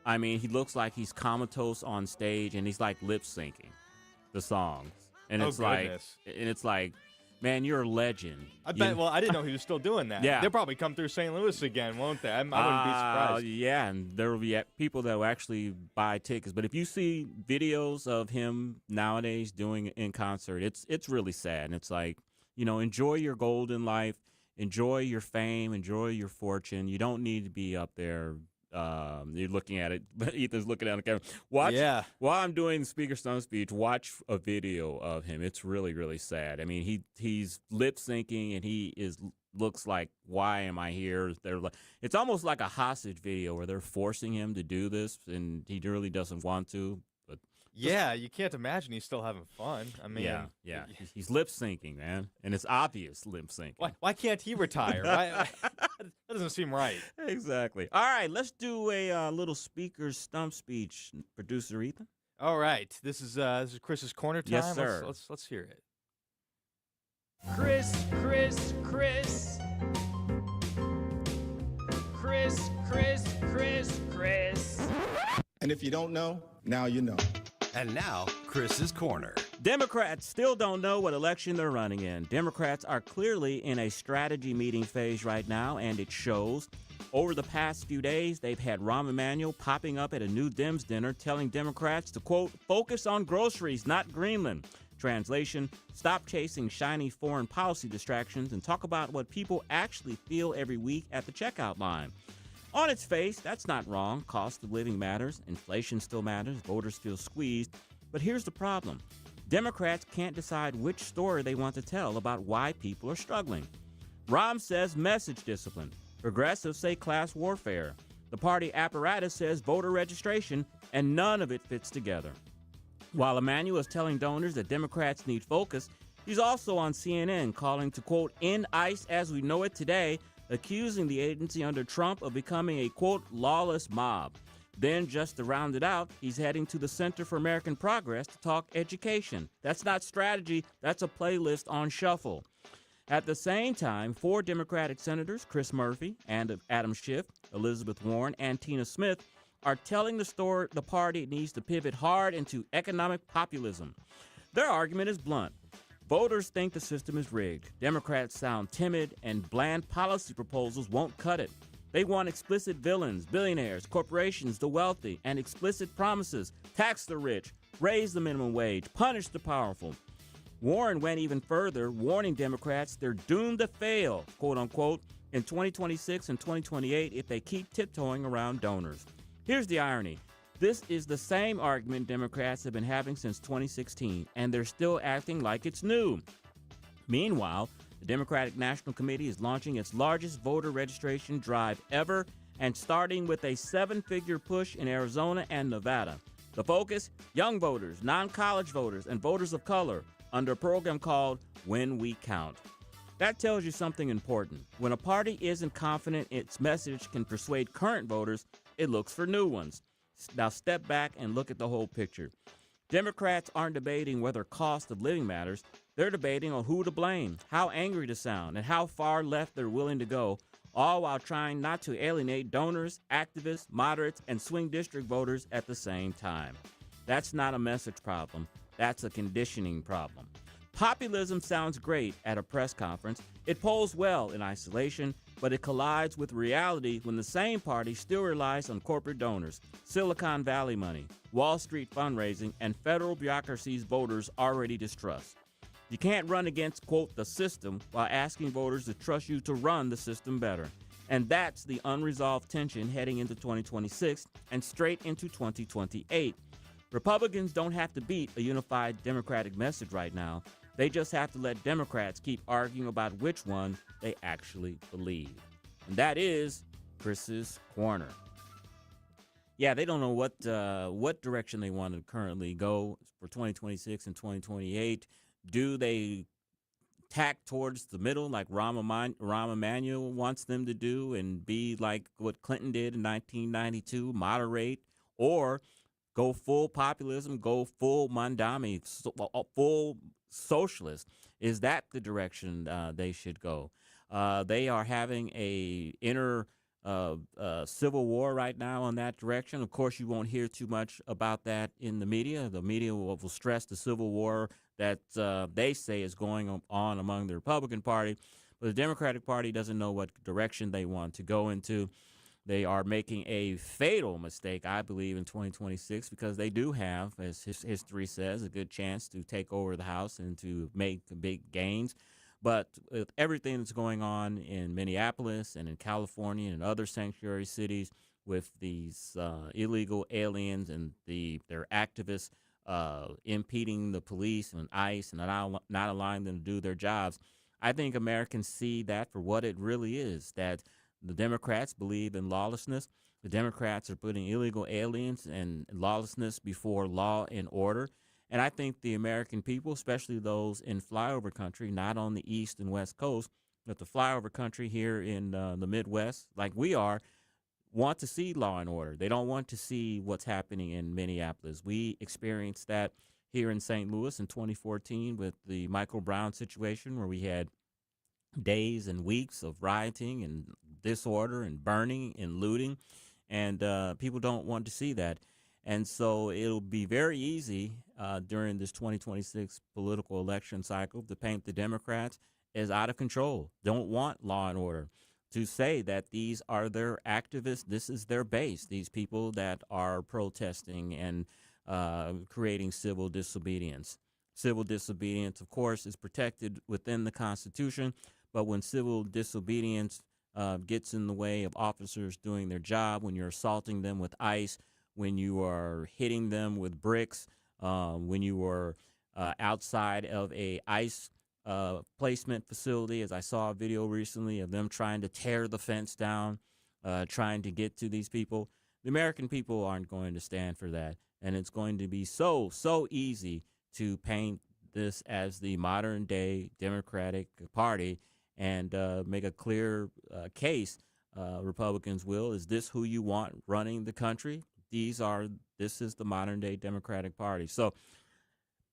I mean, he looks like he's comatose on stage, and he's like lip syncing the songs. And it's like, man, you're a legend. I bet. Well, I didn't know he was still doing that. Yeah, they'll probably come through St. Louis again, won't they? I wouldn't be surprised. Yeah, and there will be people that will actually buy tickets. But if you see videos of him nowadays doing it in concert, it's really sad. And it's like, enjoy your golden life. Enjoy your fame, enjoy your fortune. You don't need to be up there. You're looking at it, but Ethan's looking at the camera. While I'm doing the Speaker Stump speech, watch a video of him. It's really, really sad. I mean, he's lip syncing, and he looks like, why am I here? It's almost like a hostage video where they're forcing him to do this, and he really doesn't want to. Yeah, you can't imagine he's still having fun. I mean, yeah. He's lip syncing, man, and it's obvious lip syncing. Why can't he retire? That doesn't seem right. Exactly. All right, let's do a little Speaker Stump speech, producer Ethan. All right, this is Chris's corner time. Yes, sir. Let's hear it. Chris. Chris. And if you don't know, now you know. And now, Chris's Corner. Democrats still don't know what election they're running in. Democrats are clearly in a strategy meeting phase right now, and it shows. Over the past few days, they've had Rahm Emanuel popping up at a new Dems dinner telling Democrats to, quote, focus on groceries, not Greenland. Translation, stop chasing shiny foreign policy distractions and talk about what people actually feel every week at the checkout line. On its face, that's not wrong. Cost of living matters. Inflation still matters. Voters feel squeezed. But here's the problem. Democrats can't decide which story they want to tell about why people are struggling. Rahm says message discipline. Progressives say class warfare. The party apparatus says voter registration, and none of it fits together. While Emanuel is telling donors that Democrats need focus, he's also on CNN calling to, quote, end ICE as we know it today, accusing the agency under Trump of becoming a, quote, lawless mob. Then, just to round it out, he's heading to the Center for American Progress to talk education. That's not strategy, that's a playlist on shuffle. At the same time, 4 Democratic senators, Chris Murphy, and Adam Schiff, Elizabeth Warren, and Tina Smith, are telling the party needs to pivot hard into economic populism. Their argument is blunt. Voters think the system is rigged. Democrats sound timid, and bland policy proposals won't cut it. They want explicit villains, billionaires, corporations, the wealthy, and explicit promises. Tax the rich, raise the minimum wage, punish the powerful. Warren went even further, warning Democrats they're doomed to fail, quote unquote, in 2026 and 2028 if they keep tiptoeing around donors. Here's the irony. This is the same argument Democrats have been having since 2016, and they're still acting like it's new. Meanwhile, the Democratic National Committee is launching its largest voter registration drive ever and starting with a 7-figure push in Arizona and Nevada. The focus, young voters, non-college voters, and voters of color under a program called When We Count. That tells you something important. When a party isn't confident its message can persuade current voters, it looks for new ones. Now step back and look at the whole picture. Democrats aren't debating whether cost of living matters. They're debating on who to blame, how angry to sound, and how far left they're willing to go, all while trying not to alienate donors, activists, moderates, and swing district voters at the same time. That's not a message problem. That's a conditioning problem. Populism sounds great at a press conference. It polls well in isolation, but it collides with reality when the same party still relies on corporate donors, Silicon Valley money, Wall Street fundraising, and federal bureaucracies voters already distrust. You can't run against, quote, the system while asking voters to trust you to run the system better. And that's the unresolved tension heading into 2026 and straight into 2028. Republicans don't have to beat a unified Democratic message right now. They just have to let Democrats keep arguing about which one they actually believe. And that is Chris's Corner. Yeah, they don't know what direction they want to currently go for 2026 and 2028. Do they tack towards the middle like Rahm Emanuel wants them to do and be like what Clinton did in 1992, moderate, or go full populism, go full Mandami, full socialist? Is that the direction they should go? They are having a inner civil war right now on that direction. Of course, you won't hear too much about that in the media. The media will stress the civil war that they say is going on among the Republican Party, but the Democratic Party doesn't know what direction they want to go into. They are making a fatal mistake, I believe, in 2026 because they do have, as history says, a good chance to take over the House and to make big gains. But with everything that's going on in Minneapolis and in California and other sanctuary cities with these illegal aliens and their activists impeding the police and ICE and not allowing them to do their jobs, I think Americans see that for what it really is, that the Democrats believe in lawlessness. The Democrats are putting illegal aliens and lawlessness before law and order. And I think the American people, especially those in flyover country, not on the East and West Coast, but the flyover country here in the Midwest, like we are, want to see law and order. They don't want to see what's happening in Minneapolis. We experienced that here in St. Louis in 2014 with the Michael Brown situation where we had days and weeks of rioting and disorder and burning and looting, and people don't want to see that. And so it'll be very easy during this 2026 political election cycle to paint the Democrats as out of control, don't want law and order, to say that these are their activists, this is their base, these people that are protesting and creating civil disobedience. Civil disobedience, of course, is protected within the Constitution, but when civil disobedience gets in the way of officers doing their job, when you're assaulting them with ice, when you are hitting them with bricks, when you are outside of a ice placement facility, as I saw a video recently of them trying to tear the fence down, trying to get to these people. The American people aren't going to stand for that. And it's going to be so easy to paint this as the modern day Democratic Party and make a clear case. Republicans will. Is this who you want running the country? This is the modern day Democratic Party. So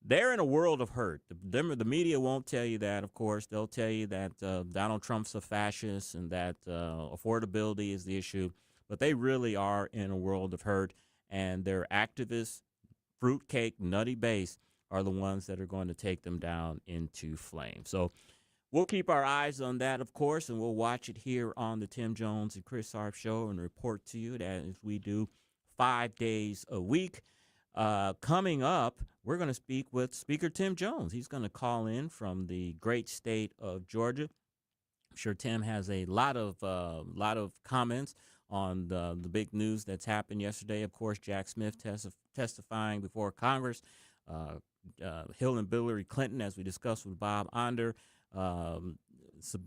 they're in a world of hurt. The media won't tell you that, of course. They'll tell you that Donald Trump's a fascist and that affordability is the issue. But they really are in a world of hurt, and their activist, fruitcake, nutty base are the ones that are going to take them down into flames. So we'll keep our eyes on that, of course, and we'll watch it here on the Tim Jones and Chris Arps Show and report to you that as we do 5 days a week. Coming up, we're going to speak with Speaker Tim Jones. He's going to call in from the great state of Georgia. I'm sure Tim has a lot of comments on the big news that's happened yesterday. Of course, Jack Smith testifying before Congress. Hillary Clinton, as we discussed with Bob Onder,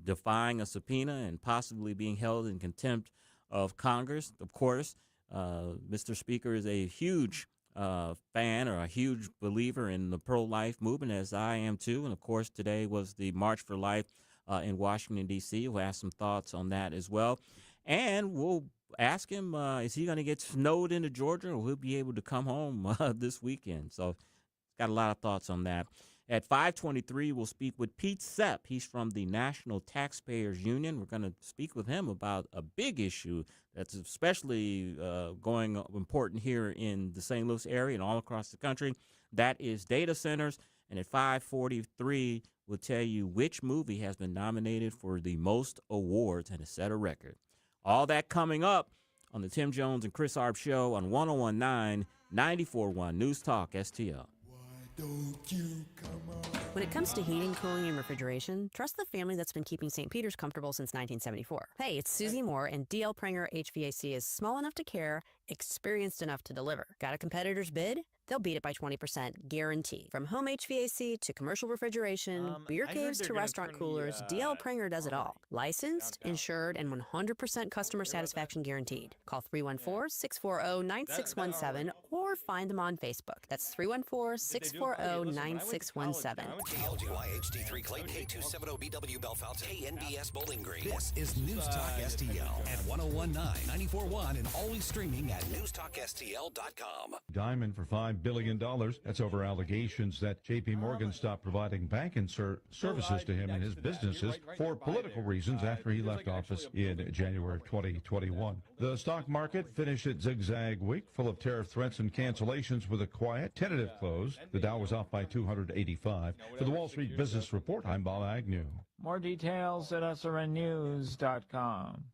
defying a subpoena and possibly being held in contempt of Congress. Of course, Mr. Speaker is a huge fan or a huge believer in the pro-life movement, as I am too. And of course, today was the March for Life in Washington, D.C. We'll have some thoughts on that as well. And we'll ask him, is he going to get snowed into Georgia, or will he be able to come home this weekend? So got a lot of thoughts on that. At 5:23, we'll speak with Pete Sepp. He's from the National Taxpayers Union. We're going to speak with him about a big issue that's especially going important here in the St. Louis area and all across the country. That is data centers. And at 5:43, we'll tell you which movie has been nominated for the most awards and has set a record. All that coming up on the Tim Jones and Chris Arps Show on 101.9, 94.1 News Talk STL. When it comes to heating, cooling, and refrigeration, trust the family that's been keeping St. Peter's comfortable since 1974. Hey, it's Susie Moore, and D.L. Pranger HVAC is small enough to care, experienced enough to deliver. Got a competitor's bid? They'll beat it by 20%, guaranteed. From home HVAC to commercial refrigeration, beer caves to restaurant coolers, D.L. Pranger does it all. Licensed, insured, and 100% customer satisfaction guaranteed. Call 314-640-9617 or find them on Facebook. That's 314-640-9617. KLGY HD3 Clayton, K270BW Bellefonte, KNBS Bowling Green. This is News Talk STL at 101.9, 94.1, and always streaming at newstalkstl.com. Diamond for $5 billion. That's over allegations that J.P. Morgan stopped providing banking services to him and his businesses for political reasons after he left office in January of 2021. The stock market finished its zigzag week full of tariff threats and cancellations with a quiet, tentative close. The Dow was off by 285. For the Wall Street Business Report, I'm Bob Agnew. More details at srnnews.com.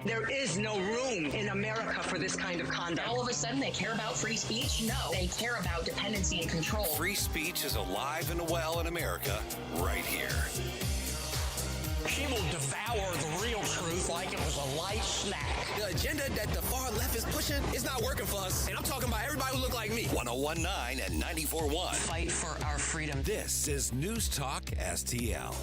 There is no room in America for this kind of conduct. All of a sudden, they care about free speech? No, they care about dependency and control. Free speech is alive and well in America right here. She will devour the real truth like it was a light snack. The agenda that the far left is pushing is not working for us. And I'm talking about everybody who look like me. 101.9 and 94.1. Fight for our freedom. This is News Talk STL.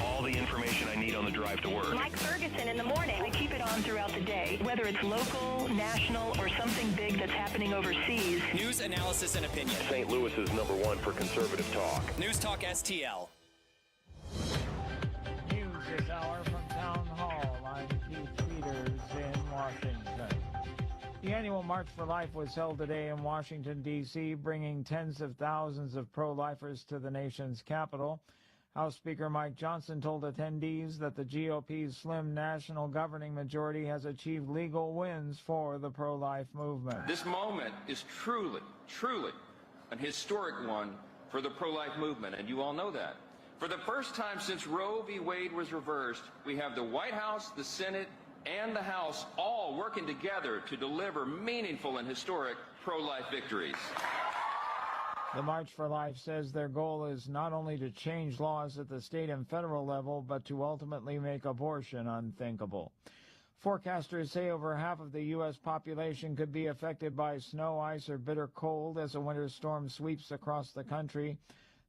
All the information I need on the drive to work. Mike Ferguson in the morning. I keep it on throughout the day, whether it's local, national, or something big that's happening overseas. News, analysis, and opinion. St. Louis is #1 for conservative talk. News Talk STL. News this hour from Town Hall. I'm Keith Peters in Washington. The annual March for Life was held today in Washington, D.C., bringing tens of thousands of pro-lifers to the nation's capital. House Speaker Mike Johnson told attendees that the GOP's slim national governing majority has achieved legal wins for the pro-life movement. This moment is truly an historic one for the pro-life movement, and you all know that. For the first time since Roe v. Wade was reversed, we have the White House, the Senate, and the House all working together to deliver meaningful and historic pro-life victories. The March for Life says their goal is not only to change laws at the state and federal level, but to ultimately make abortion unthinkable. Forecasters say over half of the U.S. population could be affected by snow, ice, or bitter cold as a winter storm sweeps across the country.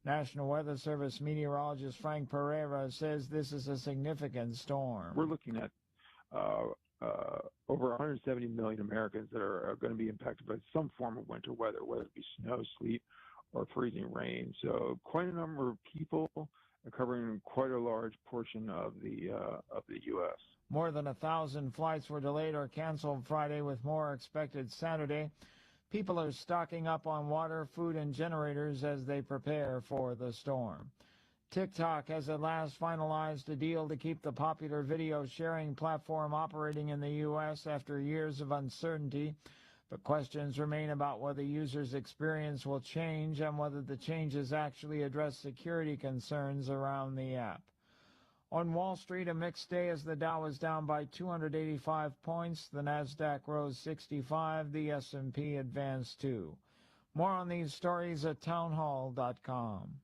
National Weather Service meteorologist Frank Pereira says this is a significant storm. We're looking at over 170 million Americans that are going to be impacted by some form of winter weather, whether it be snow, sleet, or freezing rain. So quite a number of people are covering quite a large portion of the U.S. More than 1,000 flights were delayed or canceled Friday, with more expected Saturday. People are stocking up on water, food, and generators as they prepare for the storm. TikTok has at last finalized a deal to keep the popular video sharing platform operating in the U.S. after years of uncertainty, but questions remain about whether users' experience will change and whether the changes actually address security concerns around the app. On Wall Street, a mixed day as the Dow was down by 285 points, the Nasdaq rose 65, the S&P advanced 2. More on these stories at townhall.com.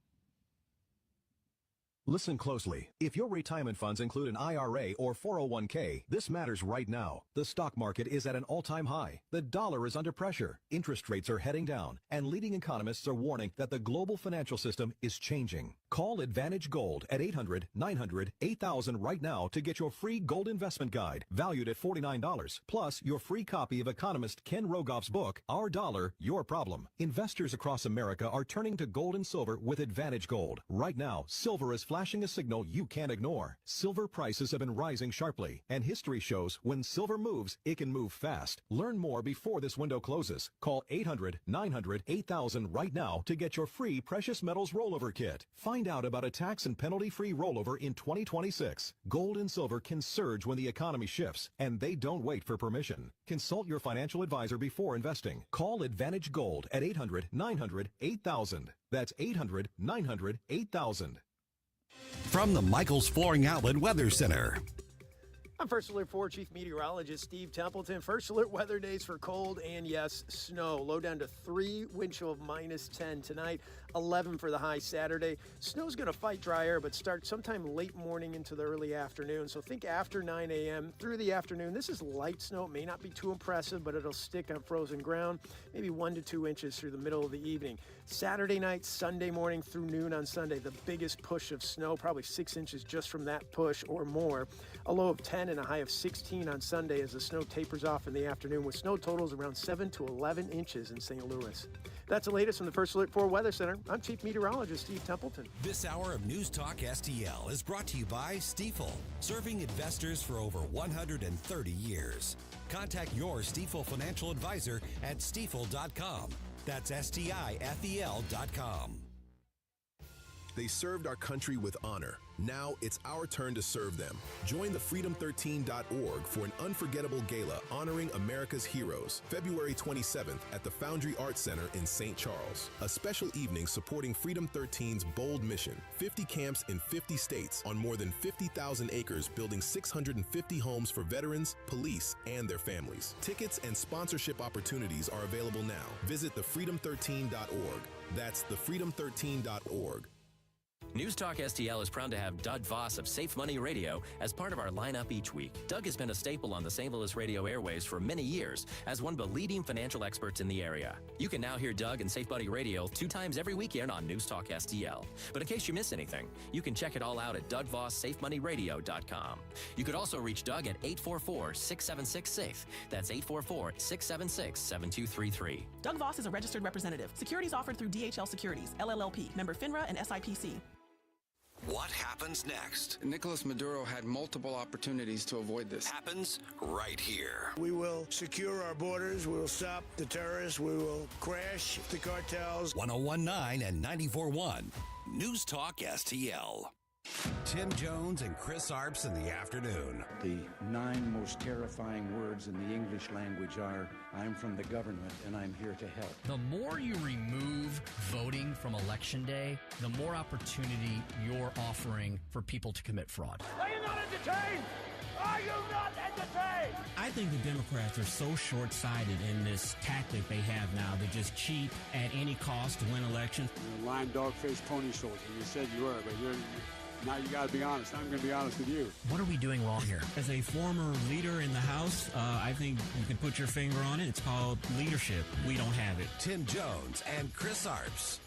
Listen closely. If your retirement funds include an IRA or 401k, this matters right now. The stock market is at an all-time high. The dollar is under pressure. Interest rates are heading down, and leading economists are warning that the global financial system is changing. Call Advantage Gold at 800-900-8000 right now to get your free gold investment guide, valued at $49, plus your free copy of economist Ken Rogoff's book, Our Dollar, Your Problem. Investors across America are turning to gold and silver with Advantage Gold. Right now, silver is flashing a signal you can't ignore. Silver prices have been rising sharply, and history shows when silver moves, it can move fast. Learn more before this window closes. Call 800-900-8000 right now to get your free precious metals rollover kit. Find out about a tax and penalty-free rollover in 2026. Gold and silver can surge when the economy shifts, and they don't wait for permission. Consult your financial advisor before investing. Call Advantage Gold at 800-900-8000. That's 800-900-8000. From the Michaels Flooring Outlet Weather Center. I'm First Alert 4 Chief Meteorologist Steve Templeton. First Alert weather days for cold and, yes, snow. Low down to 3, wind chill of -10 tonight, 11 for the high Saturday. Snow's going to fight dry air, but start sometime late morning into the early afternoon. So think after 9 a.m. through the afternoon. This is light snow. It may not be too impressive, but it'll stick on frozen ground, maybe 1 to 2 inches through the middle of the evening. Saturday night, Sunday morning through noon on Sunday, the biggest push of snow, probably 6 inches just from that push or more. A low of 10 and a high of 16 on Sunday as the snow tapers off in the afternoon, with snow totals around 7 to 11 inches in St. Louis. That's the latest from the First Alert 4 Weather Center. I'm Chief Meteorologist Steve Templeton. This hour of News Talk STL is brought to you by Stifel, serving investors for over 130 years. Contact your Stifel financial advisor at stifel.com. That's STIFEL.com. They served our country with honor. Now it's our turn to serve them. Join the freedom13.org for an unforgettable gala honoring America's heroes, February 27th at the Foundry Arts Center in St. Charles. A special evening supporting Freedom 13's bold mission. 50 camps in 50 states on more than 50,000 acres, building 650 homes for veterans, police, and their families. Tickets and sponsorship opportunities are available now. Visit thefreedom13.org. That's thefreedom13.org. News Talk STL is proud to have Doug Voss of Safe Money Radio as part of our lineup each week. Doug has been a staple on the St. Louis radio airways for many years as one of the leading financial experts in the area. You can now hear Doug and Safe Money Radio 2 times every weekend on News Talk STL. But in case you miss anything, you can check it all out at DougVossSafeMoneyRadio.com. You could also reach Doug at 844-676-SAFE. That's 844-676-7233. Doug Voss is a registered representative. Securities offered through DHL Securities, LLLP, member FINRA and SIPC. What happens next? Nicolas Maduro had multiple opportunities to avoid this. Happens right here. We will secure our borders. We will stop the terrorists. We will crash the cartels. 101.9 and 94.1. News Talk STL. Tim Jones and Chris Arps in the afternoon. The 9 most terrifying words in the English language are, I'm from the government and I'm here to help. The more you remove voting from Election Day, the more opportunity you're offering for people to commit fraud. Are you not entertained? Are you not entertained? I think the Democrats are so short-sighted in this tactic they have now to just cheat at any cost to win elections. You're a lying dog-faced pony soldier. You said you were, but now you got to be honest. I'm going to be honest with you. What are we doing wrong here? As a former leader in the House, I think you can put your finger on it. It's called leadership. We don't have it. Tim Jones and Chris Arps.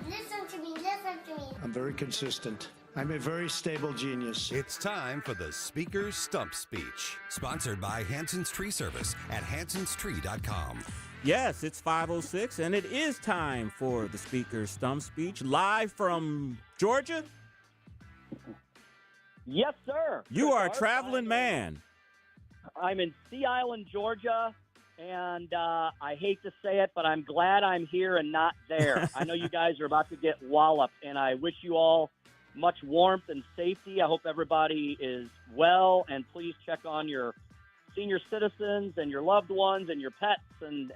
Listen to me, listen to me. I'm very consistent. I'm a very stable genius. It's time for the Speaker's Stump Speech, sponsored by Hanson's Tree Service at hansonstree.com. Yes, it's 5:06, and it is time for the Speaker's Stump Speech, live from Georgia. Yes, sir. You are a traveling man. I'm in Sea Island, Georgia, and I hate to say it, but I'm glad I'm here and not there. I know you guys are about to get walloped, and I wish you all much warmth and safety. I hope everybody is well, and please check on your senior citizens and your loved ones and your pets, and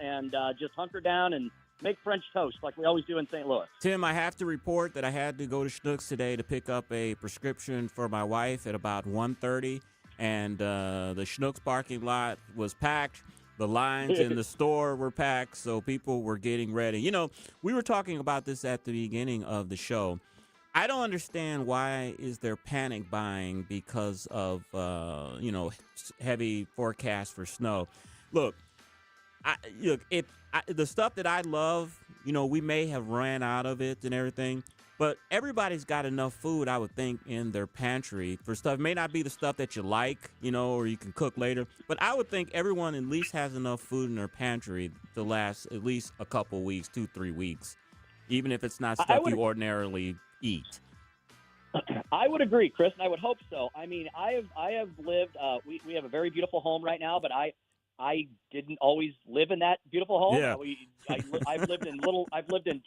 just hunker down and make French toast like we always do in St. Louis. Tim, I have to report that I had to go to Schnucks today to pick up a prescription for my wife at about 1:30, and the Schnucks parking lot was packed. The lines in the store were packed, so people were getting ready. You know, we were talking about this at the beginning of the show. I don't understand why is there panic buying because of, heavy forecast for snow. Look, the stuff that I love, we may have ran out of it and everything, but everybody's got enough food, I would think, in their pantry for stuff. It may not be the stuff that you like, or you can cook later, but I would think everyone at least has enough food in their pantry to last at least a couple weeks, 2-3 weeks, even if it's not stuff you ordinarily eat. I would agree, Chris, and I would hope so. I mean, I have lived. We have a very beautiful home right now, but I didn't always live in that beautiful home. Yeah. I've lived in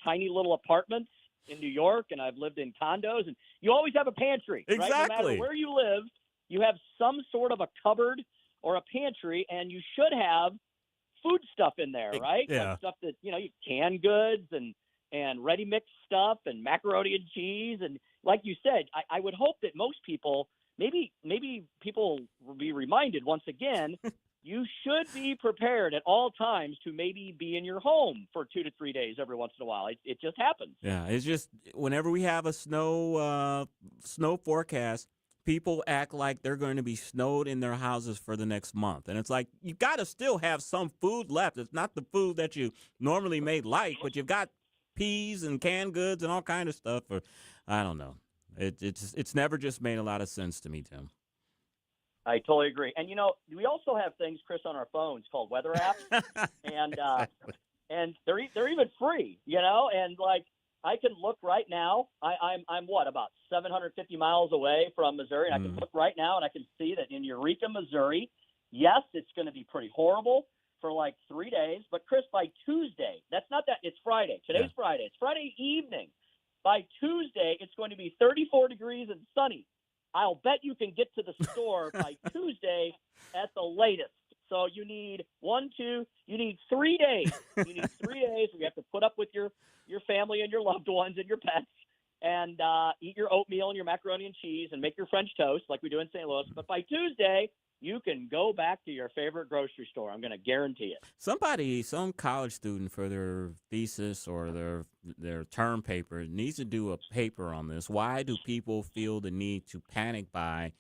tiny little apartments in New York, and I've lived in condos, and you always have a pantry. Exactly. Right? No matter where you live, you have some sort of a cupboard or a pantry, and you should have food stuff in there, right? Yeah. Like stuff that canned goods and ready mixed stuff and macaroni and cheese, and like you said, I would hope that most people, maybe people will be reminded once again, you should be prepared at all times to maybe be in your home for 2 to 3 days every once in a while. It just happens. Yeah, it's just whenever we have a snow forecast, people act like they're going to be snowed in their houses for the next month. And it's like, you got to still have some food left. It's not the food that you normally may like, but you've got peas and canned goods and all kind of stuff. Or I don't know. It's never just made a lot of sense to me, Tim. I totally agree. And, we also have things, Chris, on our phones called weather apps. and they're even free, and like I can look right now. I'm about 750 miles away from Missouri, and I can look right now and I can see that in Eureka, Missouri, yes, it's going to be pretty horrible for like 3 days. But Chris, by Tuesday, it's Friday. Today's Friday. It's Friday evening. By Tuesday, it's going to be 34 degrees and sunny. I'll bet you can get to the store by Tuesday at the latest. So you need 3 days. You need 3 days. We have to put up with your family and your loved ones and your pets and eat your oatmeal and your macaroni and cheese and make your French toast like we do in St. Louis. But by Tuesday, you can go back to your favorite grocery store. I'm going to guarantee it. Some college student for their thesis or their term paper needs to do a paper on this. Why do people feel the need to panic buy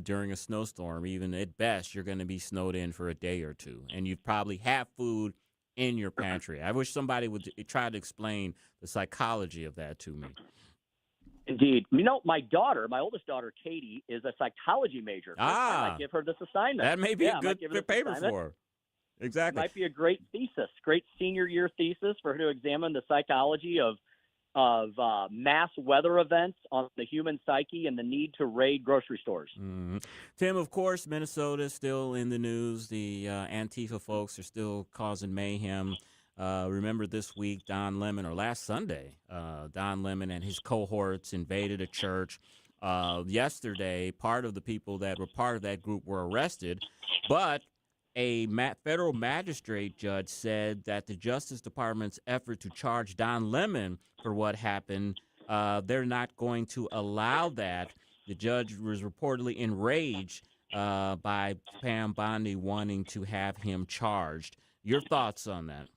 during a snowstorm? Even at best, you're going to be snowed in for a day or two, and you probably have food in your pantry. I wish somebody would try to explain the psychology of that to me. Indeed. My oldest daughter, Katie, is a psychology major. I might give her this assignment. That may be a good paper for her. Exactly. It might be a great thesis, great senior year thesis for her to examine the psychology of mass weather events on the human psyche and the need to raid grocery stores. Mm-hmm. Tim, of course, Minnesota is still in the news. The Antifa folks are still causing mayhem. Remember this week, last Sunday, Don Lemon and his cohorts invaded a church. Yesterday, part of the people that were part of that group were arrested, but a federal magistrate judge said that the Justice Department's effort to charge Don Lemon for what happened, they're not going to allow that. The judge was reportedly enraged by Pam Bondi wanting to have him charged. Your thoughts on that?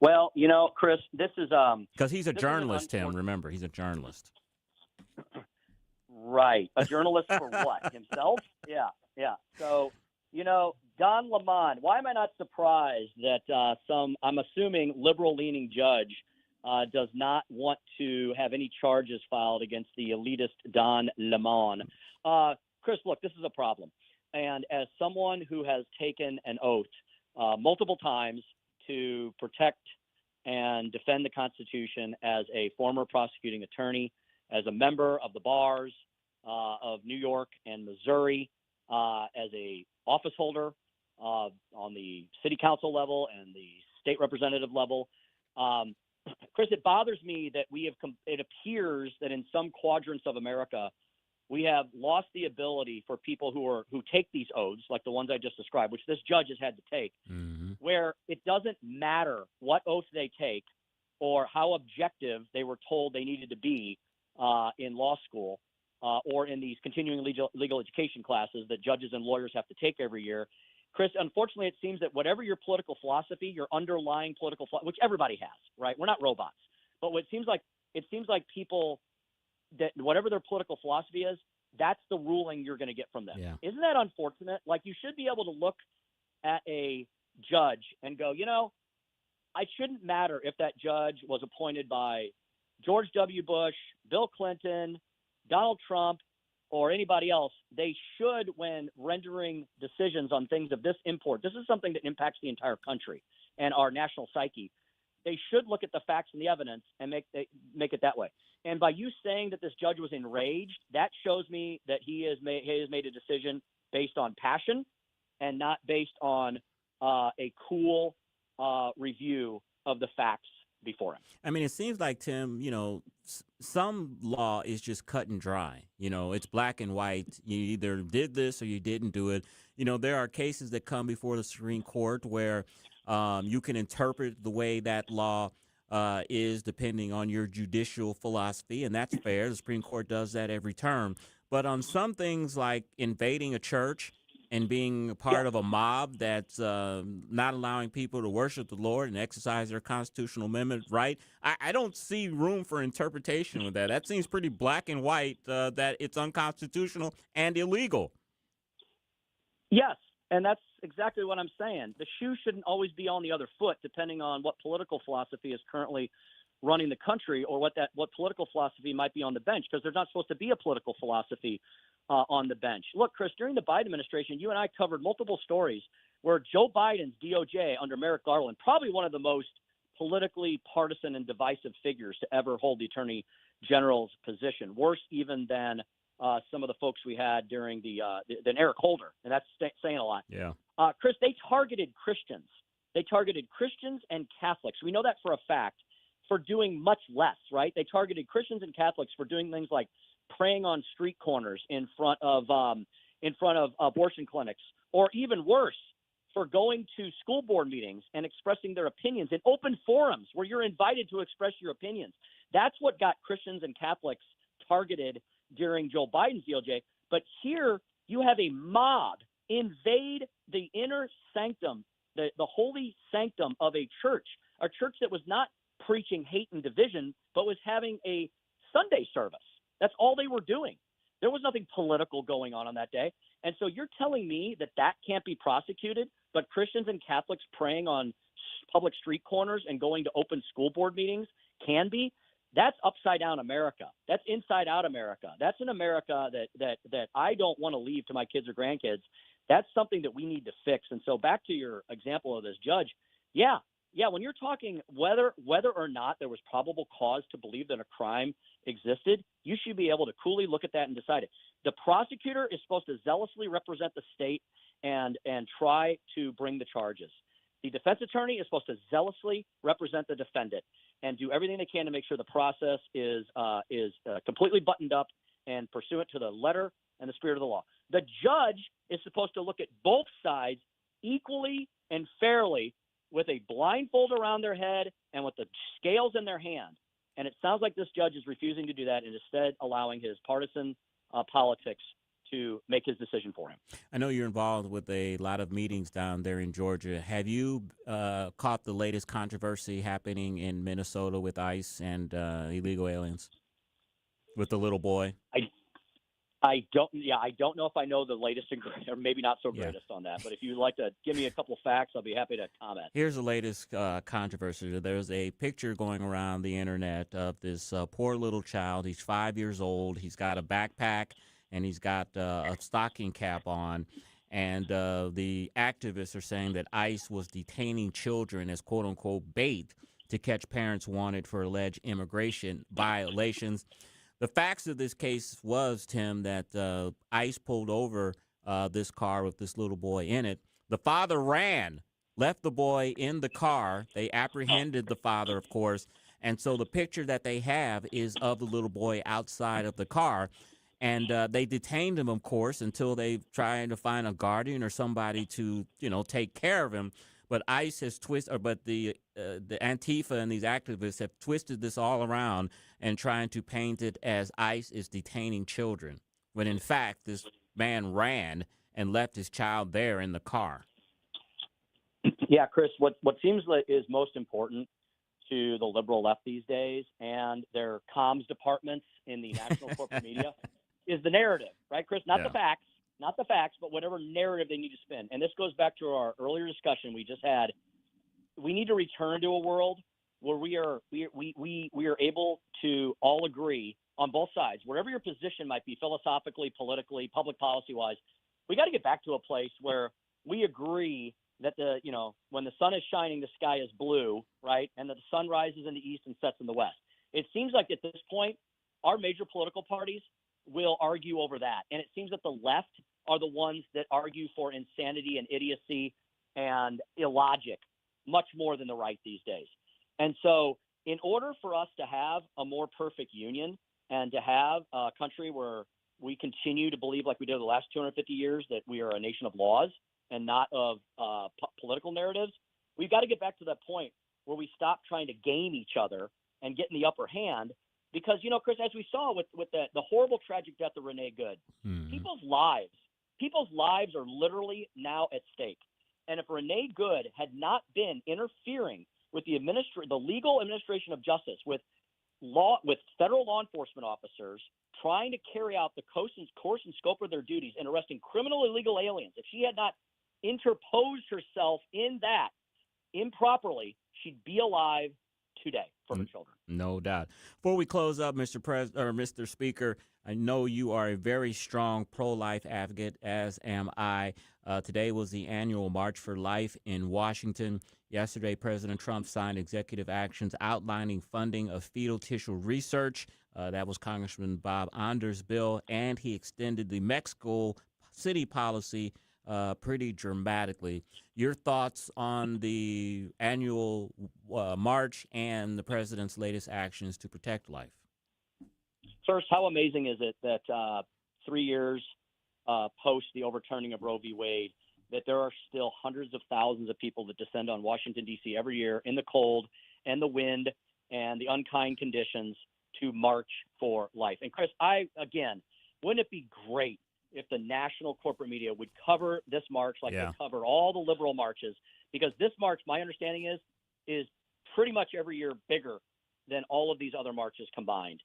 Well, Chris, this is because he's a journalist, Tim. Remember, he's a journalist. Right. A journalist for what? Himself? Yeah. So, Don Lemon, why am I not surprised that I'm assuming liberal-leaning judge does not want to have any charges filed against the elitist Don Lemon? Chris, look, this is a problem. And as someone who has taken an oath multiple times to protect and defend the Constitution as a former prosecuting attorney, as a member of the bars of New York and Missouri, as a office holder on the city council level and the state representative level. Chris, it bothers me that it appears that in some quadrants of America, we have lost the ability for people who take these oaths, like the ones I just described, which this judge has had to take, where it doesn't matter what oath they take or how objective they were told they needed to be in law school or in these continuing legal education classes that judges and lawyers have to take every year. Chris, unfortunately, it seems that whatever your political philosophy, your underlying political philosophy, which everybody has, right? We're not robots. But it seems like people that whatever their political philosophy is, that's the ruling you're going to get from them. Yeah. Isn't that unfortunate? Like, you should be able to look at a judge and go, I shouldn't matter if that judge was appointed by George W. Bush, Bill Clinton, Donald Trump, or anybody else. They should, when rendering decisions on things of this import, this is something that impacts the entire country and our national psyche. They should look at the facts and the evidence and make it that way. And by you saying that this judge was enraged, that shows me that he has made a decision based on passion and not based on a cool review of the facts before him. I mean, it seems like, Tim, some law is just cut and dry. It's black and white. You either did this or you didn't do it. There are cases that come before the Supreme Court where you can interpret the way that law is depending on your judicial philosophy, and that's fair. The Supreme Court does that every term. But on some things like invading a church and being a part of a mob that's not allowing people to worship the Lord and exercise their constitutional amendment right, I don't see room for interpretation with that. That seems pretty black and white that it's unconstitutional and illegal. Yes, and that's exactly what I'm saying. The shoe shouldn't always be on the other foot, depending on what political philosophy is currently running the country or what political philosophy might be on the bench, because there's not supposed to be a political philosophy on the bench. Look, Chris, during the Biden administration, you and I covered multiple stories where Joe Biden's DOJ under Merrick Garland, probably one of the most politically partisan and divisive figures to ever hold the Attorney General's position, worse even than some of the folks we had during than Eric Holder, and that's saying a lot. Yeah. Chris, they targeted Christians. They targeted Christians and Catholics. We know that for a fact, for doing much less, right? They targeted Christians and Catholics for doing things like praying on street corners in front of abortion clinics, or even worse, for going to school board meetings and expressing their opinions in open forums where you're invited to express your opinions. That's what got Christians and Catholics targeted during Joe Biden's DOJ. But here, You have a mob invade the inner sanctum, the holy sanctum of a church that was not preaching hate and division, but was having a Sunday service. That's all they were doing. There was nothing political going on that day. And so you're telling me that can't be prosecuted, but Christians and Catholics praying on public street corners and going to open school board meetings can be? That's upside down America. That's inside out America. That's an America that I don't want to leave to my kids or grandkids. That's something that we need to fix. And so back to your example of this judge, yeah, when you're talking whether or not there was probable cause to believe that a crime existed, you should be able to coolly look at that and decide it. The prosecutor is supposed to zealously represent the state and try to bring the charges. The defense attorney is supposed to zealously represent the defendant and do everything they can to make sure the process is completely buttoned up and pursuant to the letter and the spirit of the law. The judge is supposed to look at both sides equally and fairly with a blindfold around their head and with the scales in their hand. And it sounds like this judge is refusing to do that and instead allowing his partisan politics to make his decision for him. I know you're involved with a lot of meetings down there in Georgia. Have you caught the latest controversy happening in Minnesota with ICE and illegal aliens with the little boy? I don't know if I know the latest and greatest, or maybe not so greatest on that. But if you'd like to give me a couple of facts, I'll be happy to comment. Here's the latest controversy. There's a picture going around the internet of this poor little child. He's 5 years old. He's got a backpack and he's got a stocking cap on. And the activists are saying that ICE was detaining children as quote unquote bait to catch parents wanted for alleged immigration violations. The facts of this case was, Tim, that ICE pulled over this car with this little boy in it. The father ran, left the boy in the car. They apprehended the father, of course. And so the picture that they have is of the little boy outside of the car. And they detained him, of course, until they tried to find a guardian or somebody to, take care of him. But ICE has the Antifa and these activists have twisted this all around and trying to paint it as ICE is detaining children, when in fact this man ran and left his child there in the car. Yeah, Chris, what seems like is most important to the liberal left these days and their comms departments in the national corporate media is the narrative, right, Chris? Not the facts, but whatever narrative they need to spin. And this goes back to our earlier discussion we just had. We need to return to a world where we are able to all agree on both sides, wherever your position might be, philosophically, politically, public policy wise. We got to get back to a place where we agree that when the sun is shining, the sky is blue, right? And that the sun rises in the east and sets in the west. It seems like at this point, our major political parties will argue over that. And it seems that the left are the ones that argue for insanity and idiocy and illogic much more than the right these days. And so in order for us to have a more perfect union and to have a country where we continue to believe, like we did the last 250 years, that we are a nation of laws and not of political narratives, we've got to get back to that point where we stop trying to game each other and get in the upper hand. Because, Chris, as we saw with the horrible, tragic death of Renee Good, people's lives are literally now at stake. And if Renee Good had not been interfering with the legal administration of justice, with federal law enforcement officers trying to carry out the course and scope of their duties and arresting criminal illegal aliens, if she had not interposed herself in that improperly, she'd be alive today for her children. No doubt. Before we close up, Mr. Speaker, I know you are a very strong pro-life advocate, as am I. Today was the annual March for Life in Washington. Yesterday, President Trump signed executive actions outlining funding of fetal tissue research. That was Congressman Bob Anders' bill, and he extended the Mexico City policy pretty dramatically. Your thoughts on the annual march and the president's latest actions to protect life? First, how amazing is it that 3 years post the overturning of Roe v. Wade, that there are still hundreds of thousands of people that descend on Washington, D.C. every year in the cold and the wind and the unkind conditions to march for life. And Chris, wouldn't it be great if the national corporate media would cover this march like Yeah. they cover all the liberal marches, because this march, my understanding is pretty much every year bigger than all of these other marches combined.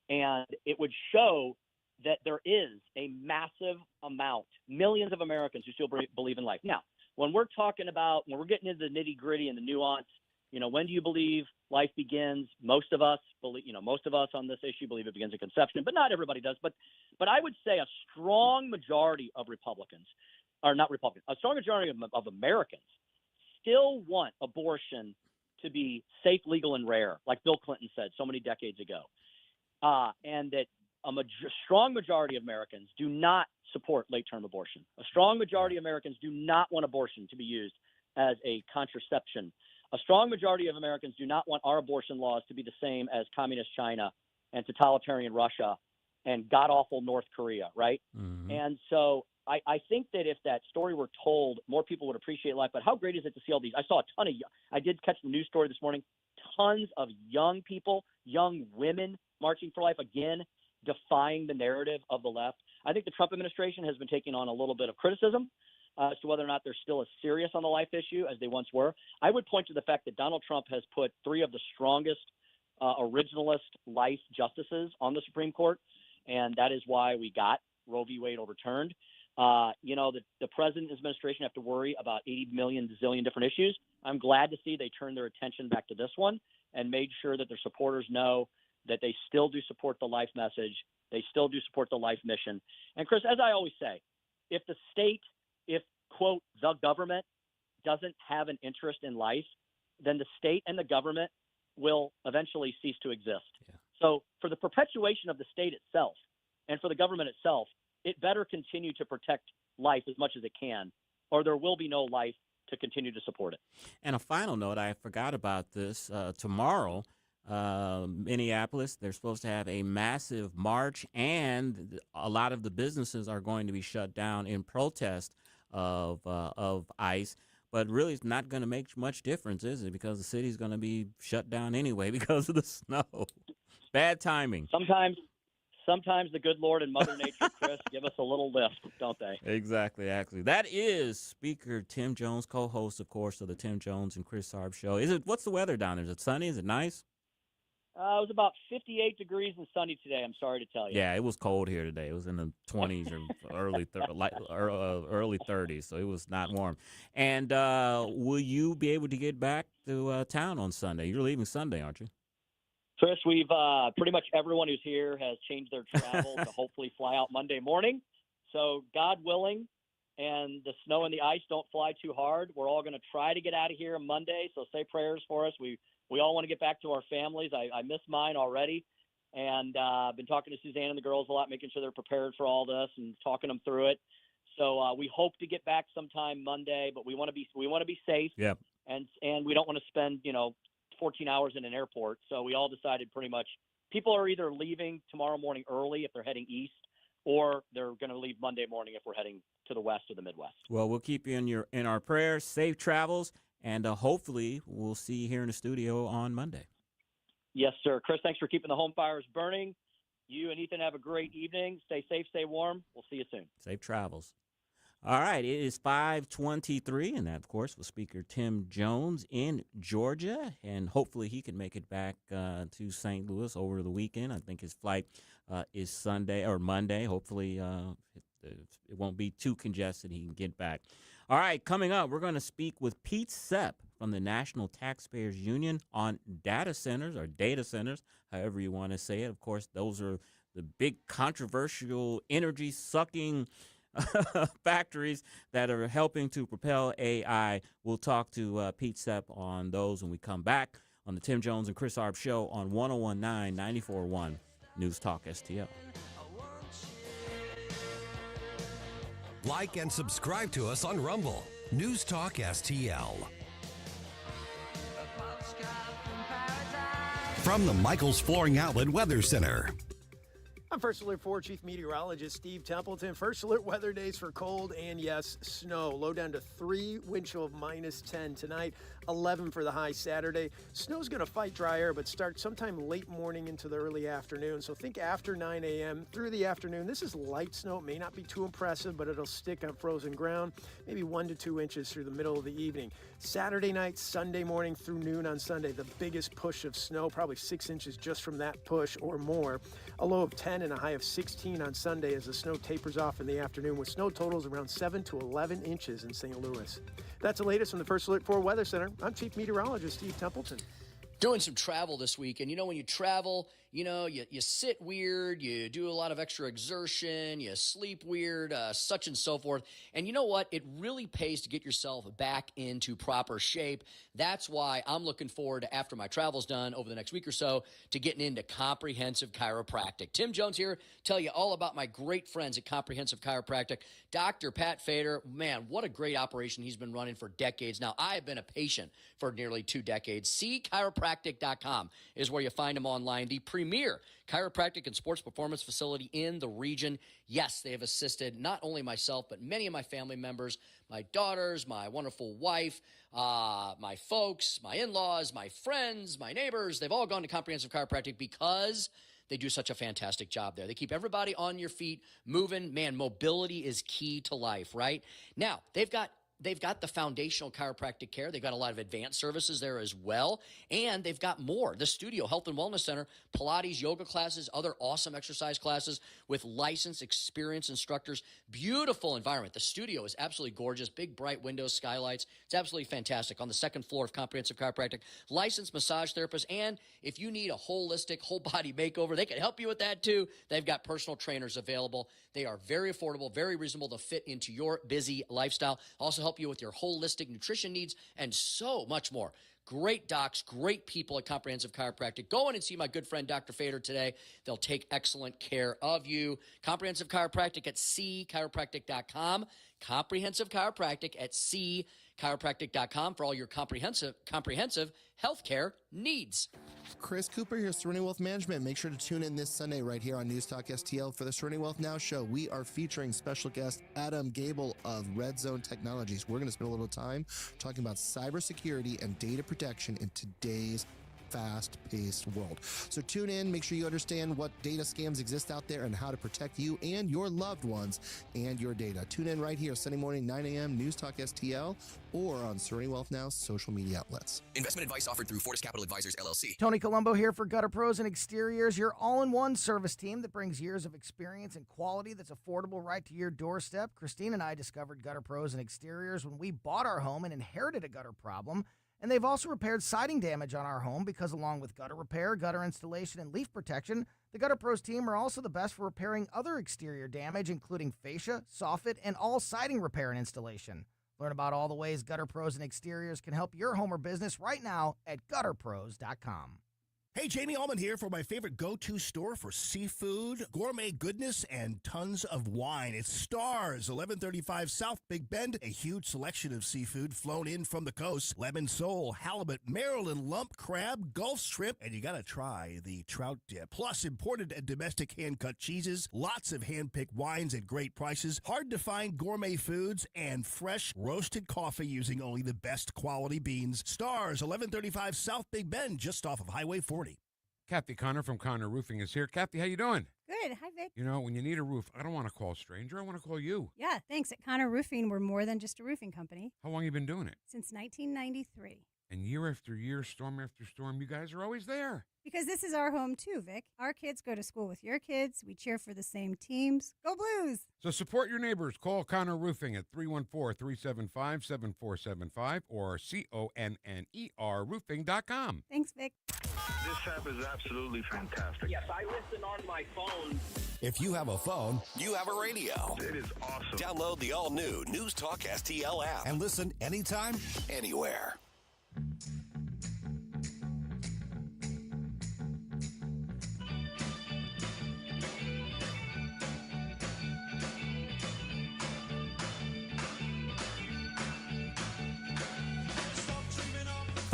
And it would show that there is a massive amount, millions of Americans who still believe in life. Now, when we're getting into the nitty gritty and the nuance, when do you believe life begins? Most of us on this issue believe it begins at conception, but not everybody does. But I would say a strong majority of Republicans, or not Republicans, a strong majority of Americans still want abortion to be safe, legal, and rare, like Bill Clinton said so many decades ago. And that a strong majority of Americans do not support late-term abortion. A strong majority of Americans do not want abortion to be used as a contraception. A strong majority of Americans do not want our abortion laws to be the same as communist China and totalitarian Russia and god-awful North Korea, right? Mm-hmm. And so I think that if that story were told, more people would appreciate life. But how great is it to see all these? I did catch the news story this morning, tons of young people, young women marching for life, again, defying the narrative of the left. I think the Trump administration has been taking on a little bit of criticism as to whether or not they're still as serious on the life issue as they once were. I would point to the fact that Donald Trump has put 3 of the strongest originalist life justices on the Supreme Court, and that is why we got Roe v. Wade overturned. The president and his administration have to worry about 80 million zillion different issues. I'm glad to see they turned their attention back to this one and made sure that their supporters know that they still do support the life message. They still do support the life mission. And Chris, as I always say, if the state, quote, the government doesn't have an interest in life, then the state and the government will eventually cease to exist. Yeah. So for the perpetuation of the state itself and for the government itself, it better continue to protect life as much as it can, or there will be no life to continue to support it. And a final note, I forgot about this. Tomorrow, Minneapolis, they're supposed to have a massive march, and a lot of the businesses are going to be shut down in protest of ICE. But really, it's not going to make much difference, is it? Because the city's going to be shut down anyway because of the snow. Bad timing. Sometimes the good Lord and Mother Nature, Chris, give us a little lift, don't they? Exactly. That is Speaker Tim Jones, co-host, of course, of the Tim Jones and Chris Arps show. What's the weather down there? Is it sunny? Is it nice? It was about 58 degrees and sunny today, I'm sorry to tell you. Yeah, it was cold here today. It was in the 20s or early 30s, so it was not warm. And will you be able to get back to town on Sunday? You're leaving Sunday, aren't you? Chris, we've pretty much everyone who's here has changed their travel to hopefully fly out Monday morning. So God willing, and the snow and the ice don't fly too hard, we're all going to try to get out of here Monday. So say prayers for us. We all want to get back to our families. I miss mine already. And I've been talking to Suzanne and the girls a lot, making sure they're prepared for all this and talking them through it. So we hope to get back sometime Monday, but we want to be safe. Yeah. And we don't want to spend, 14 hours in an airport. So we all decided pretty much people are either leaving tomorrow morning early if they're heading east, or they're going to leave Monday morning if we're heading to the west or the Midwest. Well, we'll keep you in our prayers. Safe travels, and hopefully we'll see you here in the studio on Monday. Yes, sir. Chris, thanks for keeping the home fires burning. You and Ethan have a great evening. Stay safe, stay warm. We'll see you soon. Safe travels. All right, it is 5:23, and that, of course, was Speaker Tim Jones in Georgia, and hopefully he can make it back to St. Louis over the weekend. I think his flight is Sunday or Monday. Hopefully it won't be too congested. He can get back. All right, coming up, we're going to speak with Pete Sepp from the National Taxpayers Union on data centers, however you want to say it. Of course, those are the big controversial energy-sucking factories that are helping to propel AI. We'll talk to Pete Sepp on those when we come back on the Tim Jones and Chris Arps show on 101.9 94.1 News Talk STL. Like and subscribe to us on Rumble. News Talk STL. From the Michaels Flooring Outlet Weather Center. I'm First Alert 4 Chief Meteorologist Steve Templeton. First Alert weather days for cold and, yes, snow. Low down to 3, wind chill of -10 tonight, 11 for the high Saturday. Snow's going to fight dry air, but start sometime late morning into the early afternoon. So think after 9 a.m. through the afternoon. This is light snow. It may not be too impressive, but it'll stick on frozen ground, maybe 1 to 2 inches through the middle of the evening. Saturday night, Sunday morning through noon on Sunday, the biggest push of snow, probably 6 inches just from that push or more. A low of 10 and a high of 16 on Sunday as the snow tapers off in the afternoon with snow totals around 7 to 11 inches in St. Louis. That's the latest from the First Alert 4 Weather Center. I'm Chief Meteorologist Steve Templeton. Doing some travel this week, and when you travel, you sit weird, you do a lot of extra exertion, you sleep weird, such and so forth. And you know what? It really pays to get yourself back into proper shape. That's why I'm looking forward to, after my travel's done over the next week or so, to getting into Comprehensive Chiropractic. Tim Jones here, tell you all about my great friends at Comprehensive Chiropractic. Dr. Pat Fader, man, what a great operation he's been running for decades now. I have been a patient for nearly 2 decades. Chiropractic.com is where you find them online. The premier chiropractic and sports performance facility in the region. Yes, they have assisted not only myself, but many of my family members, my daughters, my wonderful wife, my folks, my in-laws, my friends, my neighbors. They've all gone to Comprehensive Chiropractic because they do such a fantastic job there. They keep everybody on your feet, moving. Man, mobility is key to life, right? Now, they've got the foundational chiropractic care. They've got a lot of advanced services there as well. And they've got more. The Studio Health and Wellness Center, Pilates, yoga classes, other awesome exercise classes with licensed, experienced instructors. Beautiful environment. The studio is absolutely gorgeous. Big, bright windows, skylights. It's absolutely fantastic. On the second floor of Comprehensive Chiropractic, licensed massage therapists. And if you need a holistic, whole-body makeover, they can help you with that too. They've got personal trainers available. They are very affordable, very reasonable to fit into your busy lifestyle. Also help you with your holistic nutrition needs and so much more. Great docs, great people at Comprehensive Chiropractic. Go in and see my good friend Dr. Fader today. They'll take excellent care of you. Comprehensive Chiropractic at cchiropractic.com. Comprehensive Chiropractic at cchiropractic.com for all your comprehensive healthcare needs. Chris Cooper here, Serenity Wealth Management. Make sure to tune in this Sunday right here on News Talk STL for the Serenity Wealth Now show. We are featuring special guest Adam Gable of Red Zone Technologies. We're going to spend a little time talking about cybersecurity and data protection in today's fast-paced world. So tune in, make sure you understand what data scams exist out there and how to protect you and your loved ones and your data. Tune in right here Sunday morning, 9 a.m., News Talk STL, or on Serenity Wealth Now's social media outlets. Investment advice offered through Fortis Capital Advisors, LLC. Tony Colombo here for Gutter Pros and Exteriors, your all-in-one service team that brings years of experience and quality that's affordable right to your doorstep. Christine and I discovered Gutter Pros and Exteriors when we bought our home and inherited a gutter problem. And they've also repaired siding damage on our home because along with gutter repair, gutter installation, and leaf protection, the Gutter Pros team are also the best for repairing other exterior damage, including fascia, soffit, and all siding repair and installation. Learn about all the ways Gutter Pros and Exteriors can help your home or business right now at gutterpros.com. Hey, Jamie Allman here for my favorite go-to store for seafood, gourmet goodness, and tons of wine. It's Stars, 1135 South Big Bend. A huge selection of seafood flown in from the coast. Lemon sole, halibut, Maryland lump crab, Gulf shrimp, and you gotta try the trout dip. Plus, imported and domestic hand-cut cheeses, lots of hand-picked wines at great prices, hard-to-find gourmet foods, and fresh roasted coffee using only the best quality beans. Stars, 1135 South Big Bend, just off of Highway 40. Kathy Connor from Connor Roofing is here. Kathy, how you doing? Good. Hi, Vic. You know, when you need a roof, I don't want to call a stranger. I want to call you. Yeah, thanks. At Connor Roofing, we're more than just a roofing company. How long have you been doing it? Since 1993. And year after year, storm after storm, you guys are always there. Because this is our home, too, Vic. Our kids go to school with your kids. We cheer for the same teams. Go Blues! So support your neighbors. Call Connor Roofing at 314-375-7475 or CONNER roofing.com. Thanks, Vic. This app is absolutely fantastic. Yes, I listen on my phone. If you have a phone, You have a radio. It is awesome. Download the all-new News Talk STL app. and listen anytime, Anywhere.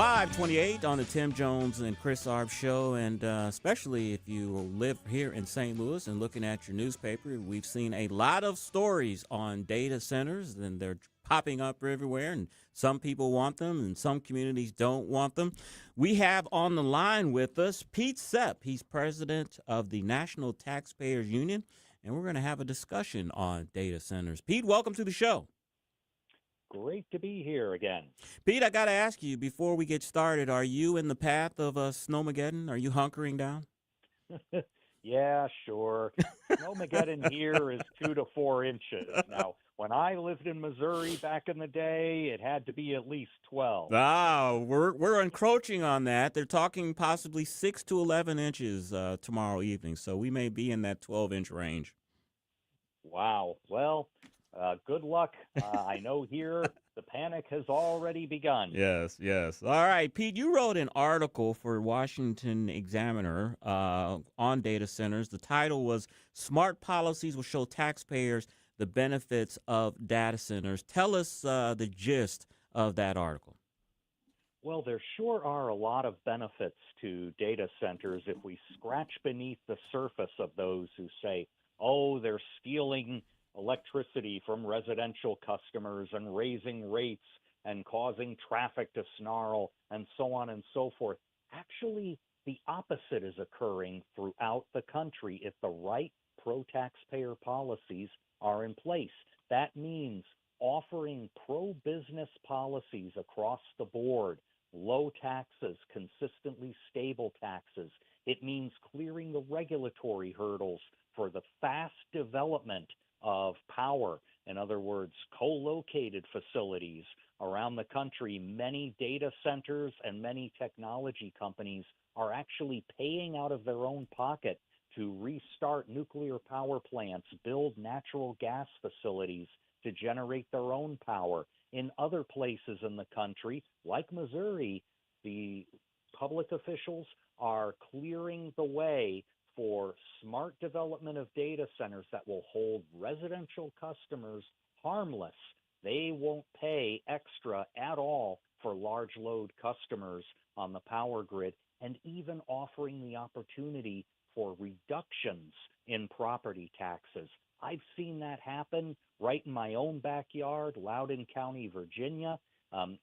528 on the Tim Jones and Chris Arps show, and especially if you live here in St. Louis and looking at your newspaper, we've seen a lot of stories on data centers, and they're popping up everywhere, and some people want them, and some communities don't want them. We have on the line with us Pete Sepp. He's president of the National Taxpayers Union, and we're going to have a discussion on data centers. Pete, welcome to the show. Great to be here again. Pete, I got to ask you, before we get started, are you in the path of Snowmageddon? Are you hunkering down? Yeah, sure. Snowmageddon here is 2 to 4 inches. Now, when I lived in Missouri back in the day, it had to be at least 12. Ah, we're encroaching on that. They're talking possibly 6 to 11 inches tomorrow evening, so we may be in that 12-inch range. Wow. Well, good luck. I know here the panic has already begun. Yes, yes. All right, Pete, you wrote an article for Washington Examiner on data centers. The title was "Smart Policies Will Show Taxpayers the Benefits of Data Centers." Tell us the gist of that article. Well, there sure are a lot of benefits to data centers if we scratch beneath the surface of those who say, oh, they're stealing electricity from residential customers and raising rates and causing traffic to snarl and so on and so forth. Actually, the opposite is occurring throughout the country if the right pro-taxpayer policies are in place. That means offering pro-business policies across the board, low taxes, consistently stable taxes. It means clearing the regulatory hurdles for the fast development of power. In other words, co-located facilities around the country. Many data centers and many technology companies are actually paying out of their own pocket to restart nuclear power plants, build natural gas facilities to generate their own power. In other places in the country, like Missouri, the public officials are clearing the way for smart development of data centers that will hold residential customers harmless. They won't pay extra at all for large load customers on the power grid, and even offering the opportunity for reductions in property taxes. I've seen that happen right in my own backyard, Loudoun County, Virginia.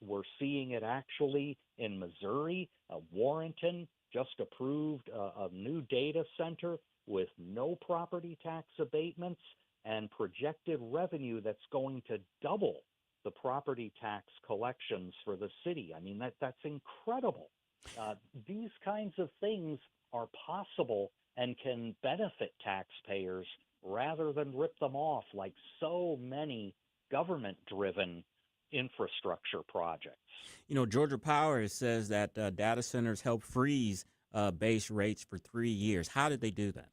We're seeing it actually in Missouri. Warrenton just approved a new data center with no property tax abatements and projected revenue that's going to double the property tax collections for the city. I mean, that's incredible. These kinds of things are possible and can benefit taxpayers rather than rip them off like so many government-driven infrastructure projects. You know, Georgia Power says that data centers help freeze base rates for 3 years. How did they do that?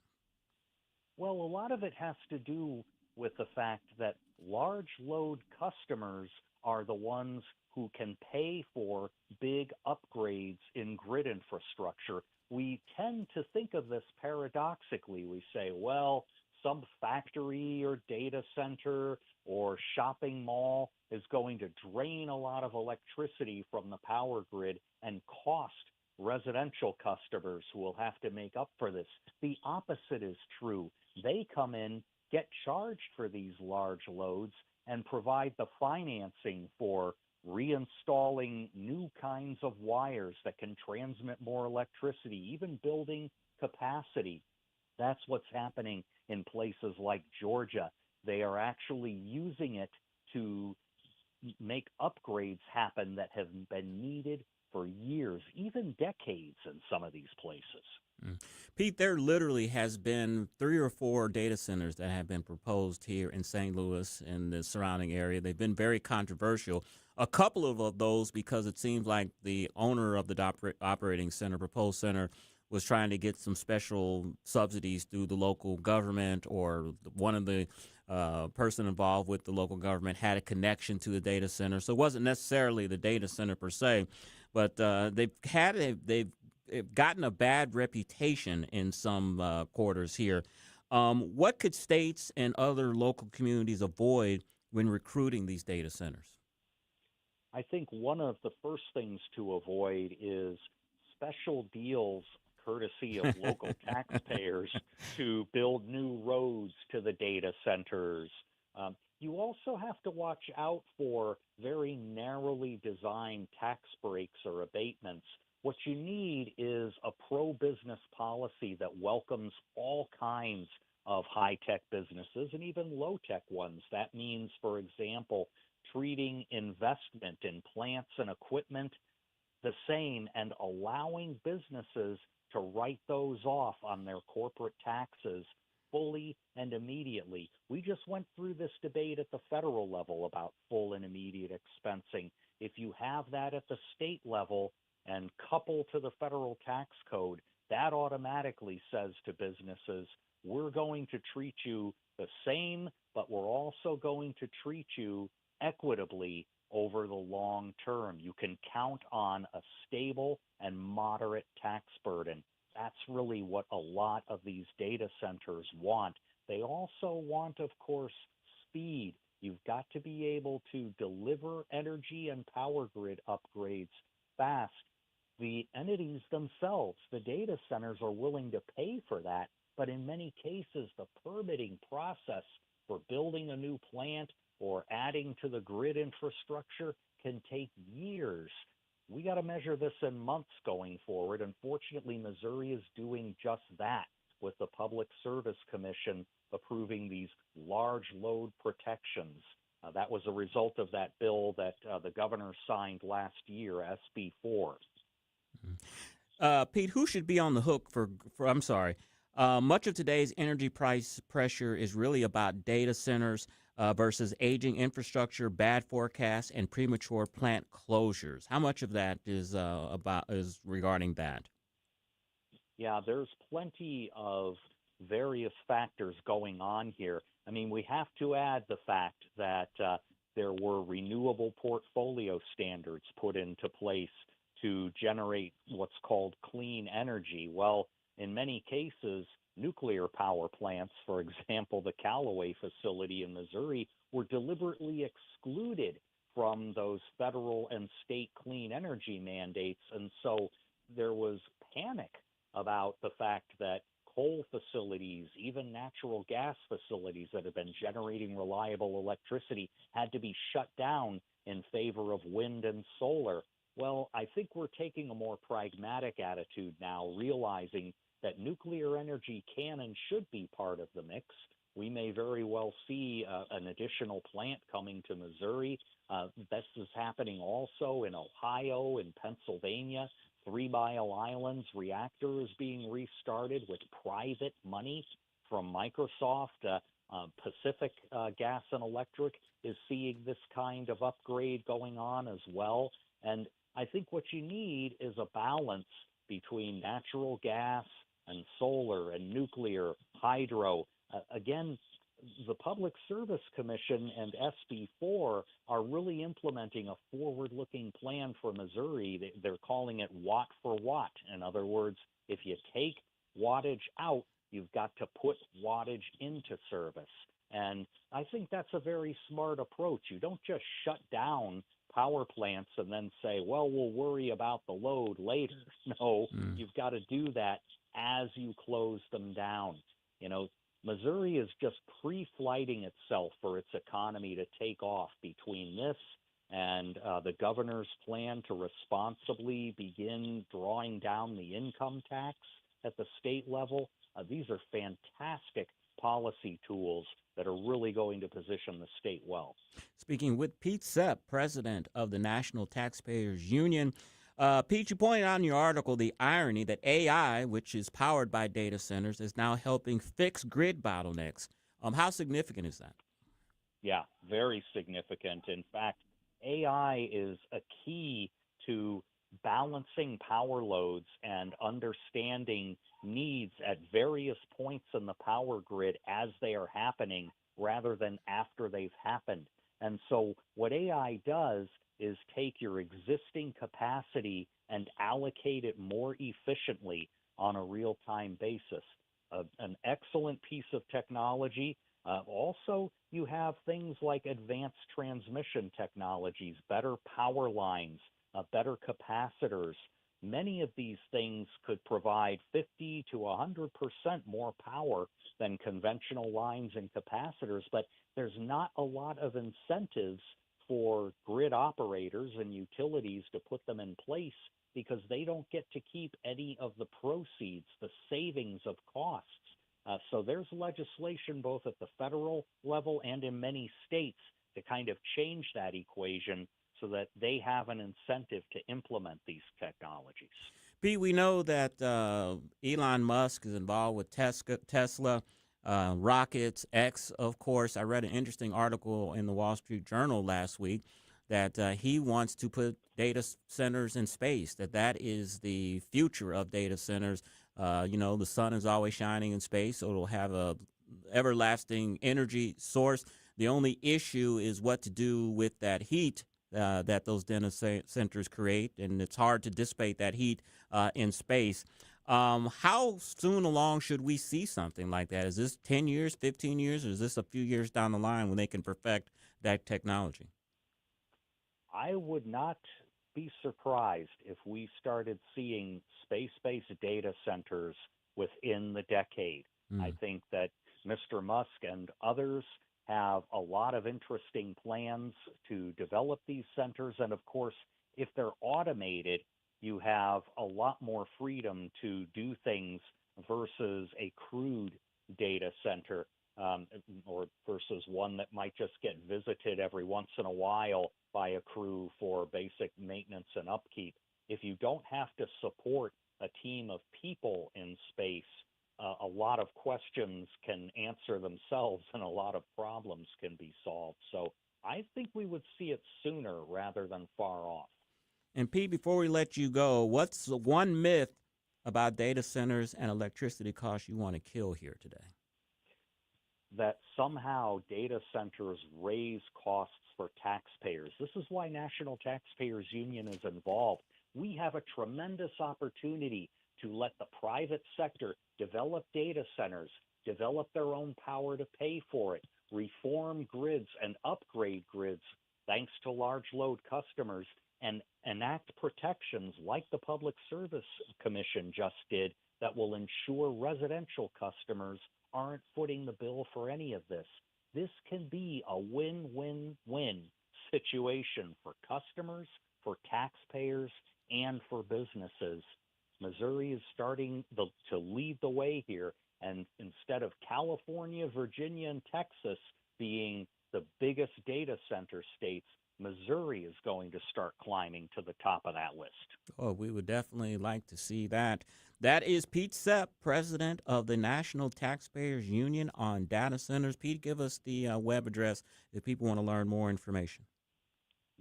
Well, a lot of it has to do with the fact that large load customers are the ones who can pay for big upgrades in grid infrastructure. We tend to think of this paradoxically. We say, well, some factory or data center or shopping mall is going to drain a lot of electricity from the power grid and cost residential customers who will have to make up for this. The opposite is true. They come in, get charged for these large loads, and provide the financing for reinstalling new kinds of wires that can transmit more electricity, even building capacity. That's what's happening in places like Georgia. They are actually using it to make upgrades happen that have been needed for years, even decades in some of these places. Pete, there literally has been 3 or 4 data centers that have been proposed here in St. Louis and the surrounding area. They've been very controversial. A couple of those because it seems like the owner of the operating center, proposed center, was trying to get some special subsidies through the local government, or one of the person involved with the local government had a connection to the data center. So it wasn't necessarily the data center per se, but they've gotten a bad reputation in some quarters here. What could states and other local communities avoid when recruiting these data centers? I think one of the first things to avoid is special deals courtesy of local taxpayers to build new roads to the data centers. You also have to watch out for very narrowly designed tax breaks or abatements. What you need is a pro-business policy that welcomes all kinds of high-tech businesses and even low-tech ones. That means, for example, treating investment in plants and equipment the same and allowing businesses to write those off on their corporate taxes fully and immediately. We just went through this debate at the federal level about full and immediate expensing. If you have that at the state level and couple to the federal tax code, that automatically says to businesses, we're going to treat you the same, but we're also going to treat you equitably over the long term. You can count on a stable and moderate tax burden. That's really what a lot of these data centers want. They also want, of course, speed. You've got to be able to deliver energy and power grid upgrades fast. The entities themselves, the data centers, are willing to pay for that, but in many cases, the permitting process for building a new plant or adding to the grid infrastructure can take years. We got to measure this in months going forward. Unfortunately, Missouri is doing just that with the Public Service Commission approving these large load protections. That was a result of that bill that the governor signed last year, SB 4. Pete, who should be on the hook for I'm sorry, much of today's energy price pressure is really about data centers versus aging infrastructure, bad forecasts, and premature plant closures. How much of that is regarding that? Yeah, there's plenty of various factors going on here. I mean, we have to add the fact that there were renewable portfolio standards put into place to generate what's called clean energy. Well, in many cases, nuclear power plants, for example, the Callaway facility in Missouri, were deliberately excluded from those federal and state clean energy mandates. And so there was panic about the fact that coal facilities, even natural gas facilities that have been generating reliable electricity, had to be shut down in favor of wind and solar. Well, I think we're taking a more pragmatic attitude now, realizing that nuclear energy can and should be part of the mix. We may very well see an additional plant coming to Missouri. This is happening also in Ohio, in Pennsylvania. 3 Mile Island's reactor is being restarted with private money from Microsoft. Pacific Gas and Electric is seeing this kind of upgrade going on as well. And I think what you need is a balance between natural gas and solar and nuclear, hydro. Again, the Public Service Commission and SB 4 are really implementing a forward-looking plan for Missouri. They're calling it watt for watt. In other words, if you take wattage out, you've got to put wattage into service. And I think that's a very smart approach. You don't just shut down power plants and then say, well, we'll worry about the load later. No, you've got to do that as you close them down. You know, Missouri is just pre-flighting itself for its economy to take off between this and the governor's plan to responsibly begin drawing down the income tax at the state level. These are fantastic policy tools that are really going to position the state well. Speaking with Pete Sepp, president of the National Taxpayers Union. Pete, you pointed out in your article the irony that AI, which is powered by data centers, is now helping fix grid bottlenecks. How significant is that? Yeah, very significant. In fact, AI is a key to balancing power loads and understanding needs at various points in the power grid as they are happening rather than after they've happened. And so what AI does is take your existing capacity and allocate it more efficiently on a real-time basis. An excellent piece of technology. Also, you have things like advanced transmission technologies, better power lines, better capacitors. Many of these things could provide 50 to 100% more power than conventional lines and capacitors, but there's not a lot of incentives for grid operators and utilities to put them in place because they don't get to keep any of the proceeds, the savings of costs. So there's legislation both at the federal level and in many states to kind of change that equation so that they have an incentive to implement these technologies. Pete, we know that Elon Musk is involved with Tesla, rockets, X, of course. I read an interesting article in the Wall Street Journal last week that he wants to put data centers in space, that is the future of data centers. The sun is always shining in space, so it'll have a everlasting energy source. The only issue is what to do with that heat that those data centers create, and it's hard to dissipate that heat in space. How soon along should we see something like that? Is this 10 years, 15 years, or is this a few years down the line when they can perfect that technology? I would not be surprised if we started seeing space-based data centers within the decade. I think that Mr. Musk and others have a lot of interesting plans to develop these centers. And of course, if they're automated, you have a lot more freedom to do things versus a crude data center, or versus one that might just get visited every once in a while by a crew for basic maintenance and upkeep. If you don't have to support a team of people in space, a lot of questions can answer themselves and a lot of problems can be solved. So I think we would see it sooner rather than far off. And Pete, before we let you go, what's the one myth about data centers and electricity costs you want to kill here today? That somehow data centers raise costs for taxpayers. This is why National Taxpayers Union is involved. We have a tremendous opportunity to let the private sector develop data centers, develop their own power to pay for it, reform grids and upgrade grids thanks to large load customers, and enact protections like the Public Service Commission just did that will ensure residential customers aren't footing the bill for any of this. This can be a win-win-win situation for customers, for taxpayers, and for businesses. Missouri is starting to lead the way here, and instead of California, Virginia, and Texas being the biggest data center states, Missouri is going to start climbing to the top of that list. Oh, we would definitely like to see that. That is Pete Sepp, president of the National Taxpayers Union on Data Centers. Pete, give us the web address if people want to learn more information.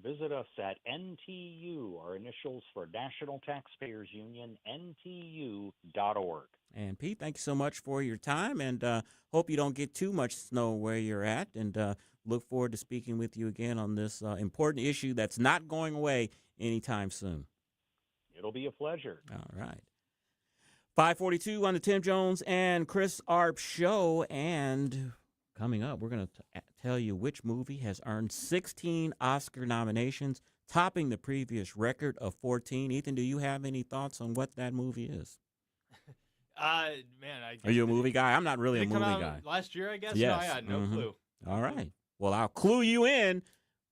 Visit us at NTU, our initials for National Taxpayers Union, NTU.org. And Pete, thank you so much for your time, and hope you don't get too much snow where you're at, and look forward to speaking with you again on this important issue that's not going away anytime soon. It'll be a pleasure. All right. 5:42 on the Tim Jones and Chris Arps show, and coming up, we're going to tell you which movie has earned 16 Oscar nominations, topping the previous record of 14. Ethan, do you have any thoughts on what that movie is? Man, Are you a movie guy? I'm not really a movie guy. Last year, I guess? Yes. No, I had no clue. All right. Well, I'll clue you in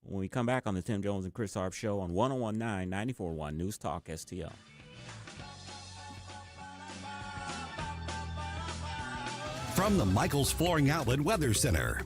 when we come back on the Tim Jones and Chris Arps show on 101.9 94.1 News Talk STL. From the Michaels Flooring Outlet Weather Center.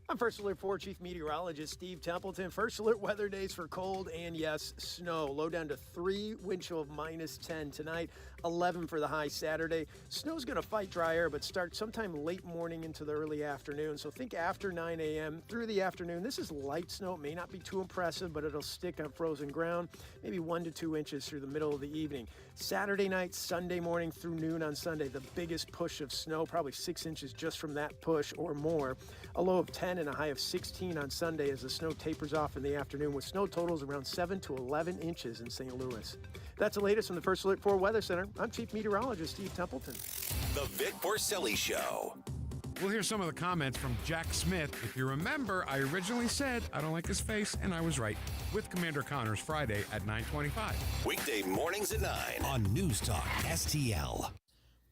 I'm First Alert 4 Chief Meteorologist Steve Templeton. First Alert weather days for cold and, yes, snow. Low down to 3, wind chill of -10 tonight, 11 for the high Saturday. Snow's going to fight dry air, but start sometime late morning into the early afternoon. So think after 9 a.m. through the afternoon. This is light snow. It may not be too impressive, but it'll stick on frozen ground, maybe 1 to 2 inches through the middle of the evening. Saturday night, Sunday morning through noon on Sunday, the biggest push of snow, probably 6 inches just from that push or more. A low of 10 and a high of 16 on Sunday as the snow tapers off in the afternoon with snow totals around 7 to 11 inches in St. Louis. That's the latest from the First Alert 4 Weather Center. I'm Chief Meteorologist Steve Templeton. The Vic Porcelli Show. We'll hear some of the comments from Jack Smith. If you remember, I originally said I don't like his face, and I was right. With Commander Connors Friday at 9:25. Weekday mornings at 9 on News Talk STL.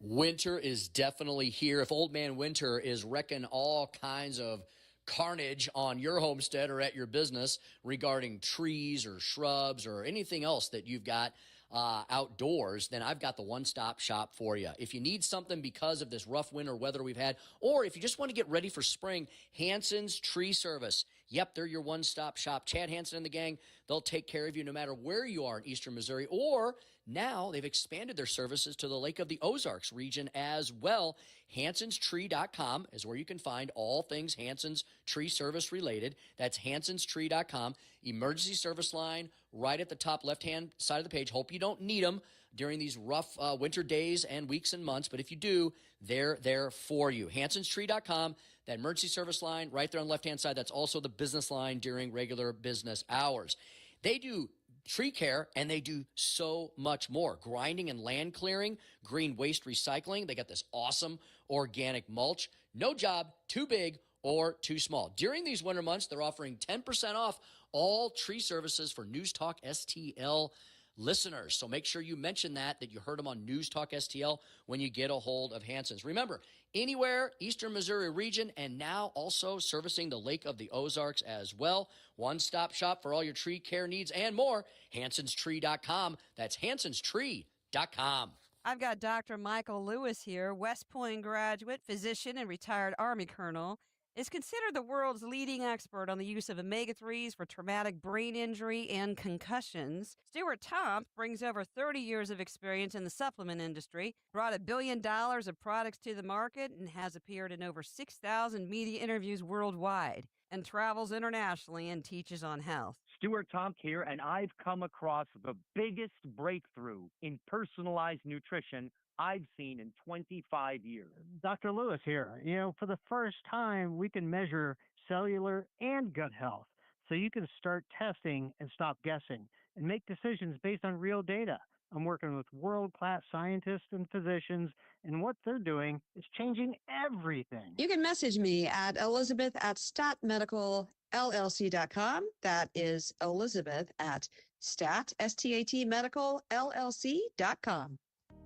Winter is definitely here. If Old Man Winter is wrecking all kinds of carnage on your homestead or at your business regarding trees or shrubs or anything else that you've got outdoors, then I've got the one-stop shop for you. If you need something because of this rough winter weather we've had, or if you just want to get ready for spring, Hanson's Tree Service. Yep, they're your one-stop shop. Chad Hanson and the gang, they'll take care of you no matter where you are in eastern Missouri, or now they've expanded their services to the Lake of the Ozarks region as well. HansonsTree.com is where you can find all things Hanson's Tree Service related. That's HansonsTree.com. Emergency service line right at the top left-hand side of the page. Hope you don't need them during these rough winter days and weeks and months, but if you do, they're there for you. HansonsTree.com, that emergency service line right there on the left-hand side. That's also the business line during regular business hours. They do tree care, and they do so much more. Grinding and land clearing, green waste recycling. They got this awesome organic mulch. No job too big or too small. During these winter months, they're offering 10% off all tree services for News Talk STL listeners. So make sure you mention that you heard them on News Talk STL when you get a hold of Hanson's. Remember, anywhere, eastern Missouri region, and now also servicing the Lake of the Ozarks as well. One-stop shop for all your tree care needs and more. HansonsTree.com. That's HansonsTree.com. I've got Dr. Michael Lewis here, West Point graduate, physician, and retired Army colonel. Is considered the world's leading expert on the use of omega-3s for traumatic brain injury and concussions. Stuart Tomp brings over 30 years of experience in the supplement industry, brought $1 billion of products to the market, and has appeared in over 6,000 media interviews worldwide, and travels internationally and teaches on health. Stuart Tomp here, and I've come across the biggest breakthrough in personalized nutrition I've seen in 25 years. Dr. Lewis here. For the first time, we can measure cellular and gut health. So you can start testing and stop guessing and make decisions based on real data. I'm working with world-class scientists and physicians, and what they're doing is changing everything. You can message me at elizabeth@statmedicalllc.com. That is elizabeth@statmedicalllc.com.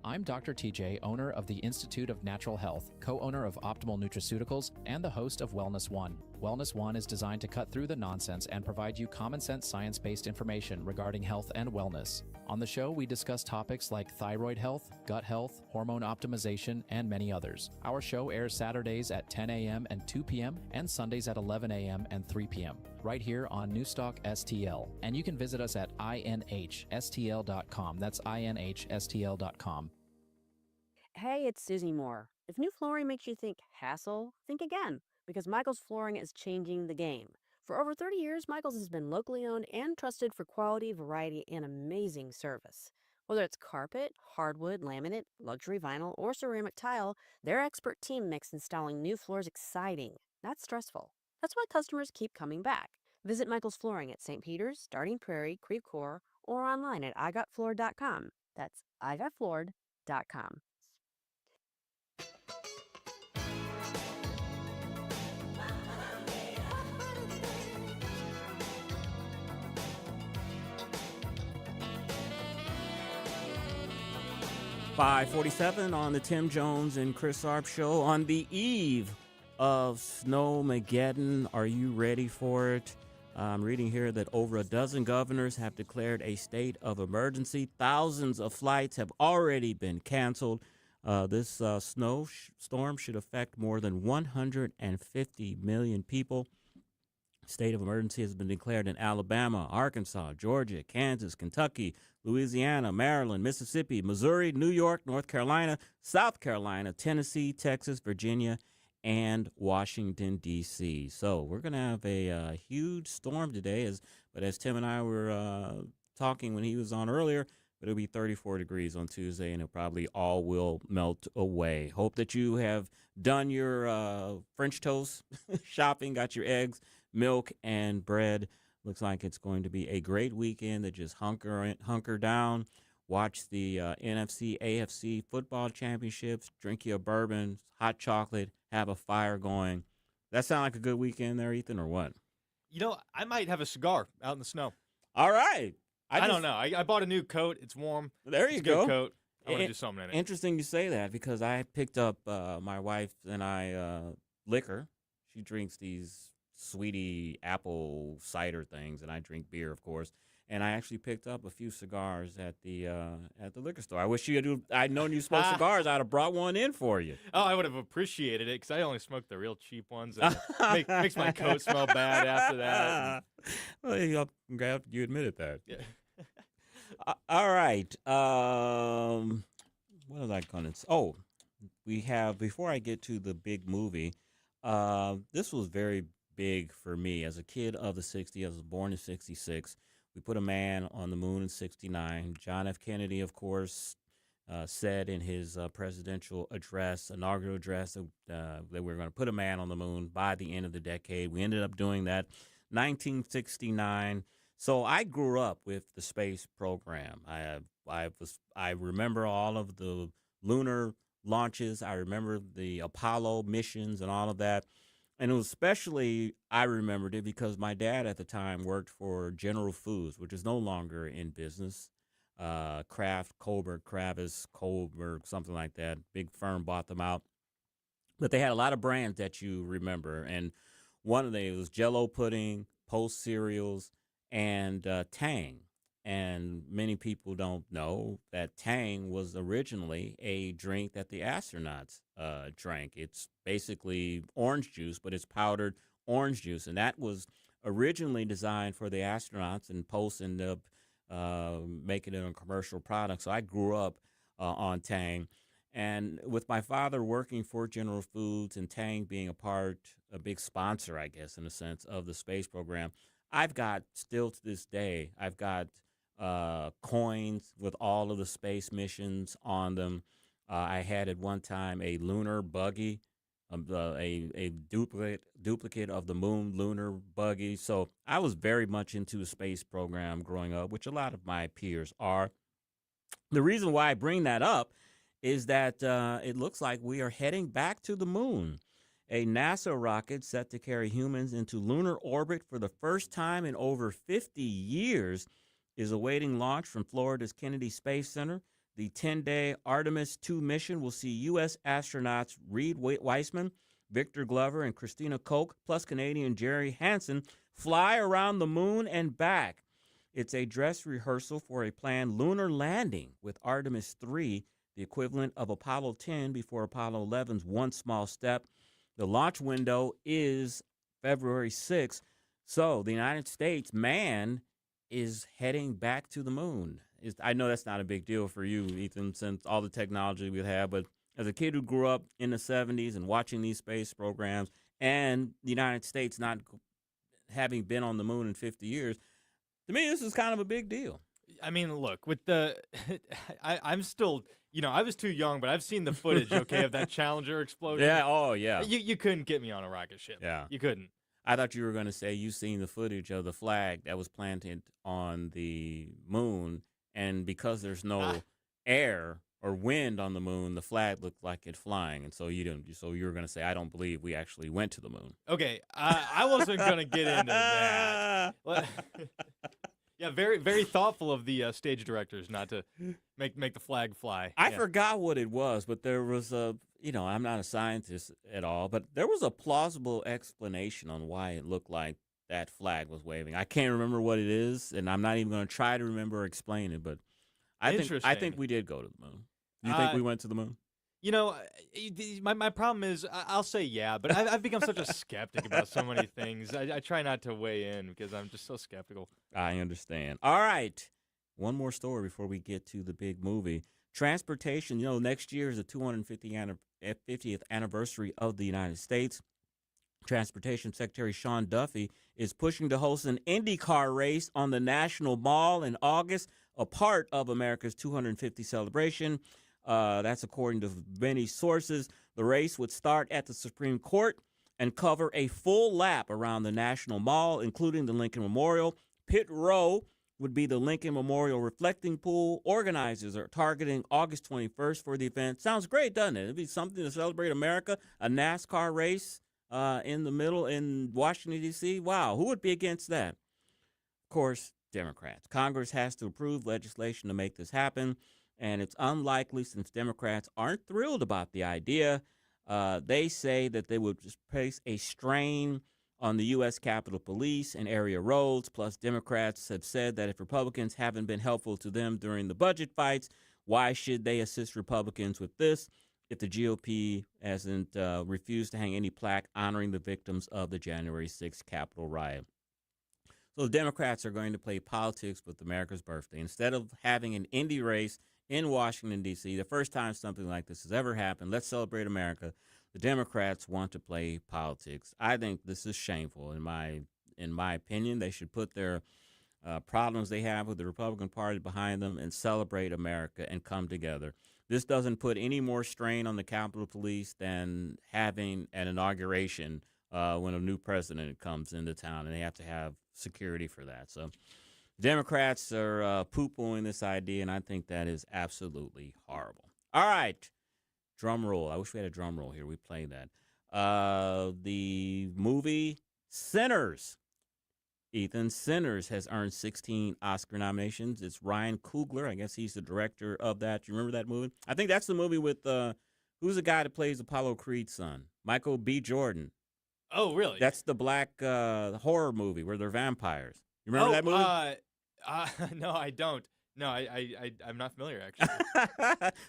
I'm Dr. TJ, owner of the Institute of Natural Health, co-owner of Optimal Nutraceuticals, and the host of Wellness One. Wellness One is designed to cut through the nonsense and provide you common-sense science-based information regarding health and wellness. On the show, we discuss topics like thyroid health, gut health, hormone optimization, and many others. Our show airs Saturdays at 10 a.m. and 2 p.m. and Sundays at 11 a.m. and 3 p.m. right here on Newstalk STL. And you can visit us at inhstl.com. That's inhstl.com. Hey, it's Susie Moore. If new flooring makes you think hassle, think again, because Michael's Flooring is changing the game. For over 30 years, Michael's has been locally owned and trusted for quality, variety, and amazing service. Whether it's carpet, hardwood, laminate, luxury vinyl, or ceramic tile, their expert team makes installing new floors exciting, not stressful. That's why customers keep coming back. Visit Michael's Flooring at St. Peter's, Starting Prairie, Creve Coeur, or online at igotfloored.com. That's igotfloored.com. .547 on the Tim Jones and Chris Arps show on the eve of Snowmageddon. Are you ready for it? I'm reading here that over a dozen governors have declared a state of emergency. Thousands of flights have already been canceled. This snowstorm should affect more than 150 million people. State of emergency has been declared in Alabama, Arkansas, Georgia, Kansas, Kentucky, Louisiana, Maryland, Mississippi, Missouri, New York, North Carolina, South Carolina, Tennessee, Texas, Virginia, and Washington, D.C. So we're going to have a huge storm today, but as Tim and I were talking when he was on earlier, it'll be 34 degrees on Tuesday, and it probably all will melt away. Hope that you have done your French toast shopping, got your eggs, milk, and bread. Looks like it's going to be a great weekend to just hunker down, watch the NFC, AFC football championships, drink your bourbon, hot chocolate, have a fire going. That sound like a good weekend there, Ethan, or what? You know, I might have a cigar out in the snow. All right. I don't know. I bought a new coat. It's warm. There It's you a good go. coat. I want to do something in it. Interesting you say that because I picked up my wife and I liquor. She drinks these sweetie apple cider things, and I drink beer, of course. And I actually picked up a few cigars at the liquor store. I wish I'd known you smoked cigars. I'd have brought one in for you. Oh, I would have appreciated it because I only smoke the real cheap ones. And makes my coat smell bad after that. Well, I'm glad you admitted that. Yeah. All right. What was I going to say? Oh, we have, before I get to the big movie, this was very big for me. As a kid of the 60s, I was born in 66. We put a man on the moon in 69. John F. Kennedy, of course, said in his presidential address, inaugural address, that we were going to put a man on the moon by the end of the decade. We ended up doing that 1969. So I grew up with the space program. I remember all of the lunar launches. I remember the Apollo missions and all of that. And it was especially, I remembered it because my dad at the time worked for General Foods, which is no longer in business. Kraft, Colbert, Kravis, Colbert, something like that. Big firm bought them out. But they had a lot of brands that you remember. And one of them was Jell-O pudding, Post cereals, and Tang. And many people don't know that Tang was originally a drink that the astronauts drank. It's basically orange juice, but it's powdered orange juice. And that was originally designed for the astronauts, and Post ended up making it a commercial product. So I grew up on Tang. And with my father working for General Foods and Tang being a big sponsor, I guess, in a sense, of the space program, I've got, still to this day, I've got coins with all of the space missions on them. I had at one time a lunar buggy, a duplicate of the moon lunar buggy. So I was very much into the space program growing up, which a lot of my peers are. The reason why I bring that up is that it looks like we are heading back to the moon. A NASA rocket set to carry humans into lunar orbit for the first time in over 50 years is awaiting launch from Florida's Kennedy Space Center. The 10-day Artemis 2 mission will see U.S. astronauts Reed Weissman, Victor Glover, and Christina Koch, plus Canadian Jerry Hansen, fly around the moon and back. It's a dress rehearsal for a planned lunar landing with Artemis 3, the equivalent of Apollo 10 before Apollo 11's One Small Step. The launch window is February 6th. So the United States man is heading back to the moon. I know that's not a big deal for you, Ethan, since all the technology we have, but as a kid who grew up in the 70s and watching these space programs and the United States not having been on the moon in 50 years, to me, this is kind of a big deal. I mean, look, with the, I'm still, I was too young, but I've seen the footage, okay, of that Challenger explosion. Yeah, oh, yeah. You couldn't get me on a rocket ship. Yeah. You couldn't. I thought you were going to say you've seen the footage of the flag that was planted on the moon, and because there's no air or wind on the moon, the flag looked like it flying, and so you didn't. So you were going to say, I don't believe we actually went to the moon. Okay, I wasn't going to get into that. Yeah, very, very thoughtful of the stage directors not to make the flag fly. I forgot what it was, but there was I'm not a scientist at all, but there was a plausible explanation on why it looked like that flag was waving. I can't remember what it is, and I'm not even going to try to remember or explain it, but I think we did go to the moon. Do you think we went to the moon? My problem is I'll say yeah, but I've become such a skeptic about so many things. I try not to weigh in because I'm just so skeptical. I understand. All right. One more story before we get to the big movie. Transportation, next year is the 250th anniversary of the United States. Transportation Secretary Sean Duffy is pushing to host an IndyCar race on the National Mall in August, a part of America's 250 celebration. That's according to many sources. The race would start at the Supreme Court and cover a full lap around the National Mall, including the Lincoln Memorial, Pit Row, would be the Lincoln Memorial Reflecting Pool. Organizers are targeting August 21st for the event. Sounds great, doesn't it? It'd be something to celebrate America, a NASCAR race in the middle in Washington, D.C. Wow, who would be against that? Of course, Democrats. Congress has to approve legislation to make this happen, and it's unlikely since Democrats aren't thrilled about the idea. They say that they would just place a strain on the U.S. Capitol Police and area roads. Plus, Democrats have said that if Republicans haven't been helpful to them during the budget fights, why should they assist Republicans with this if the GOP hasn't refused to hang any plaque honoring the victims of the January 6th Capitol riot? So the Democrats are going to play politics with America's birthday. Instead of having an Indy race in Washington, D.C., the first time something like this has ever happened, let's celebrate America, the Democrats want to play politics. I think this is shameful. In my opinion, they should put their problems they have with the Republican Party behind them and celebrate America and come together. This doesn't put any more strain on the Capitol Police than having an inauguration when a new president comes into town, and they have to have security for that. So Democrats are poo-pooing this idea, and I think that is absolutely horrible. All right. Drum roll. I wish we had a drum roll here. We played that. The movie Sinners. Ethan, Sinners has earned 16 Oscar nominations. It's Ryan Coogler. I guess he's the director of that. You remember that movie? I think that's the movie with who's the guy that plays Apollo Creed's son? Michael B. Jordan. Oh, really? That's the black horror movie where they're vampires. You remember that movie? No, I don't. No, I'm not familiar, actually.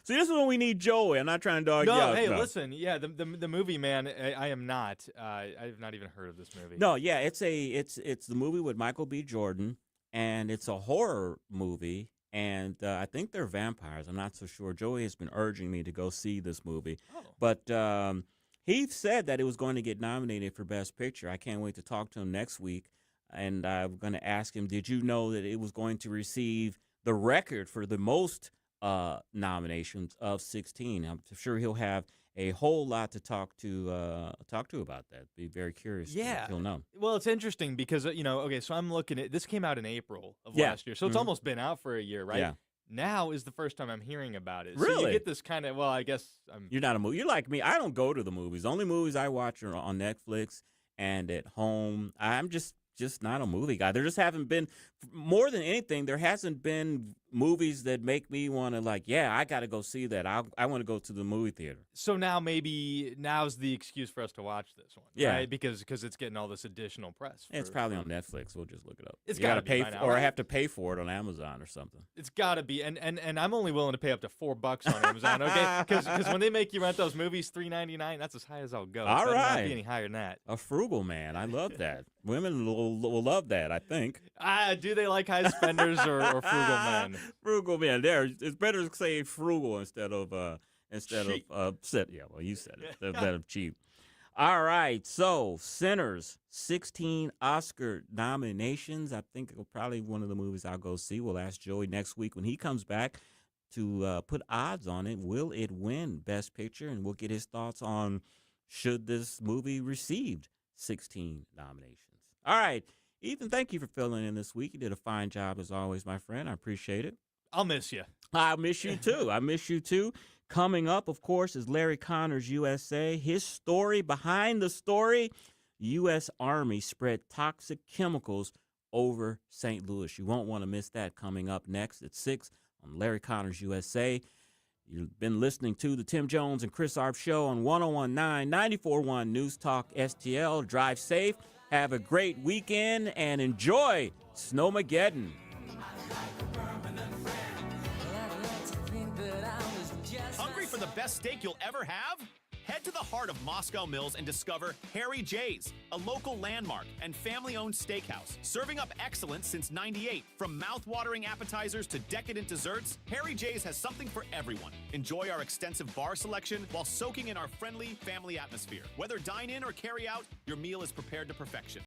See, this is when we need Joey. I'm not trying to dog you out. Hey, listen. Yeah, the movie, man, I am not. I've not even heard of this movie. No, yeah, it's the movie with Michael B. Jordan, and it's a horror movie, and I think they're vampires. I'm not so sure. Joey has been urging me to go see this movie. Oh. But he said that it was going to get nominated for Best Picture. I can't wait to talk to him next week, and I'm going to ask him, did you know that it was going to receive the record for the most nominations of 16? I'm sure he'll have a whole lot to talk to about that. Be very curious. Yeah, he'll know. Well, it's interesting because okay, so I'm looking at this came out in April of last year, so it's almost been out for a year, right? Yeah. Now is the first time I'm hearing about it. Really? So you get this kind of I guess You're not a movie. You're like me. I don't go to the movies. The only movies I watch are on Netflix and at home. I'm just not a movie guy. There just haven't been, more than anything, there hasn't been movies that make me want to I got to go see that. I want to go to the movie theater. So now's the excuse for us to watch this one, yeah, right? Because it's getting all this additional press. It's probably on Netflix. We'll just look it up. It's got to pay by now, or right? I have to pay for it on Amazon or something. It's got to be, and I'm only willing to pay up to $4 on Amazon, okay? Because when they make you rent those movies, $3.99, that's as high as I'll go. All right, not be any higher than that. A frugal man, I love that. Women will love that, I think. Do they like high spenders or frugal men? Frugal men. It's better to say frugal instead of cheap. Yeah, well, you said it. Instead of cheap. All right, so Sinners, 16 Oscar nominations. I think it'll probably one of the movies I'll go see. We'll ask Joey next week when he comes back to put odds on it. Will it win Best Picture? And we'll get his thoughts on should this movie received 16 nominations. All right, Ethan, thank you for filling in this week. You did a fine job as always, my friend. I appreciate it. I'll miss you. I miss you too. I miss you too. Coming up, of course, is Larry Connors USA. His story behind the story, U.S. Army spread toxic chemicals over St. Louis. You won't want to miss that coming up next at 6 on Larry Connors USA. You've been listening to the Tim Jones and Chris Arps Show on 101.9, 94.1 News Talk STL. Drive safe, have a great weekend, and enjoy Snowmageddon. Hungry for the best steak you'll ever have? Head to the heart of Moscow Mills and discover Harry J's, a local landmark and family-owned steakhouse, serving up excellence since '98. From mouth-watering appetizers to decadent desserts, Harry J's has something for everyone. Enjoy our extensive bar selection while soaking in our friendly family atmosphere. Whether dine in or carry out, your meal is prepared to perfection.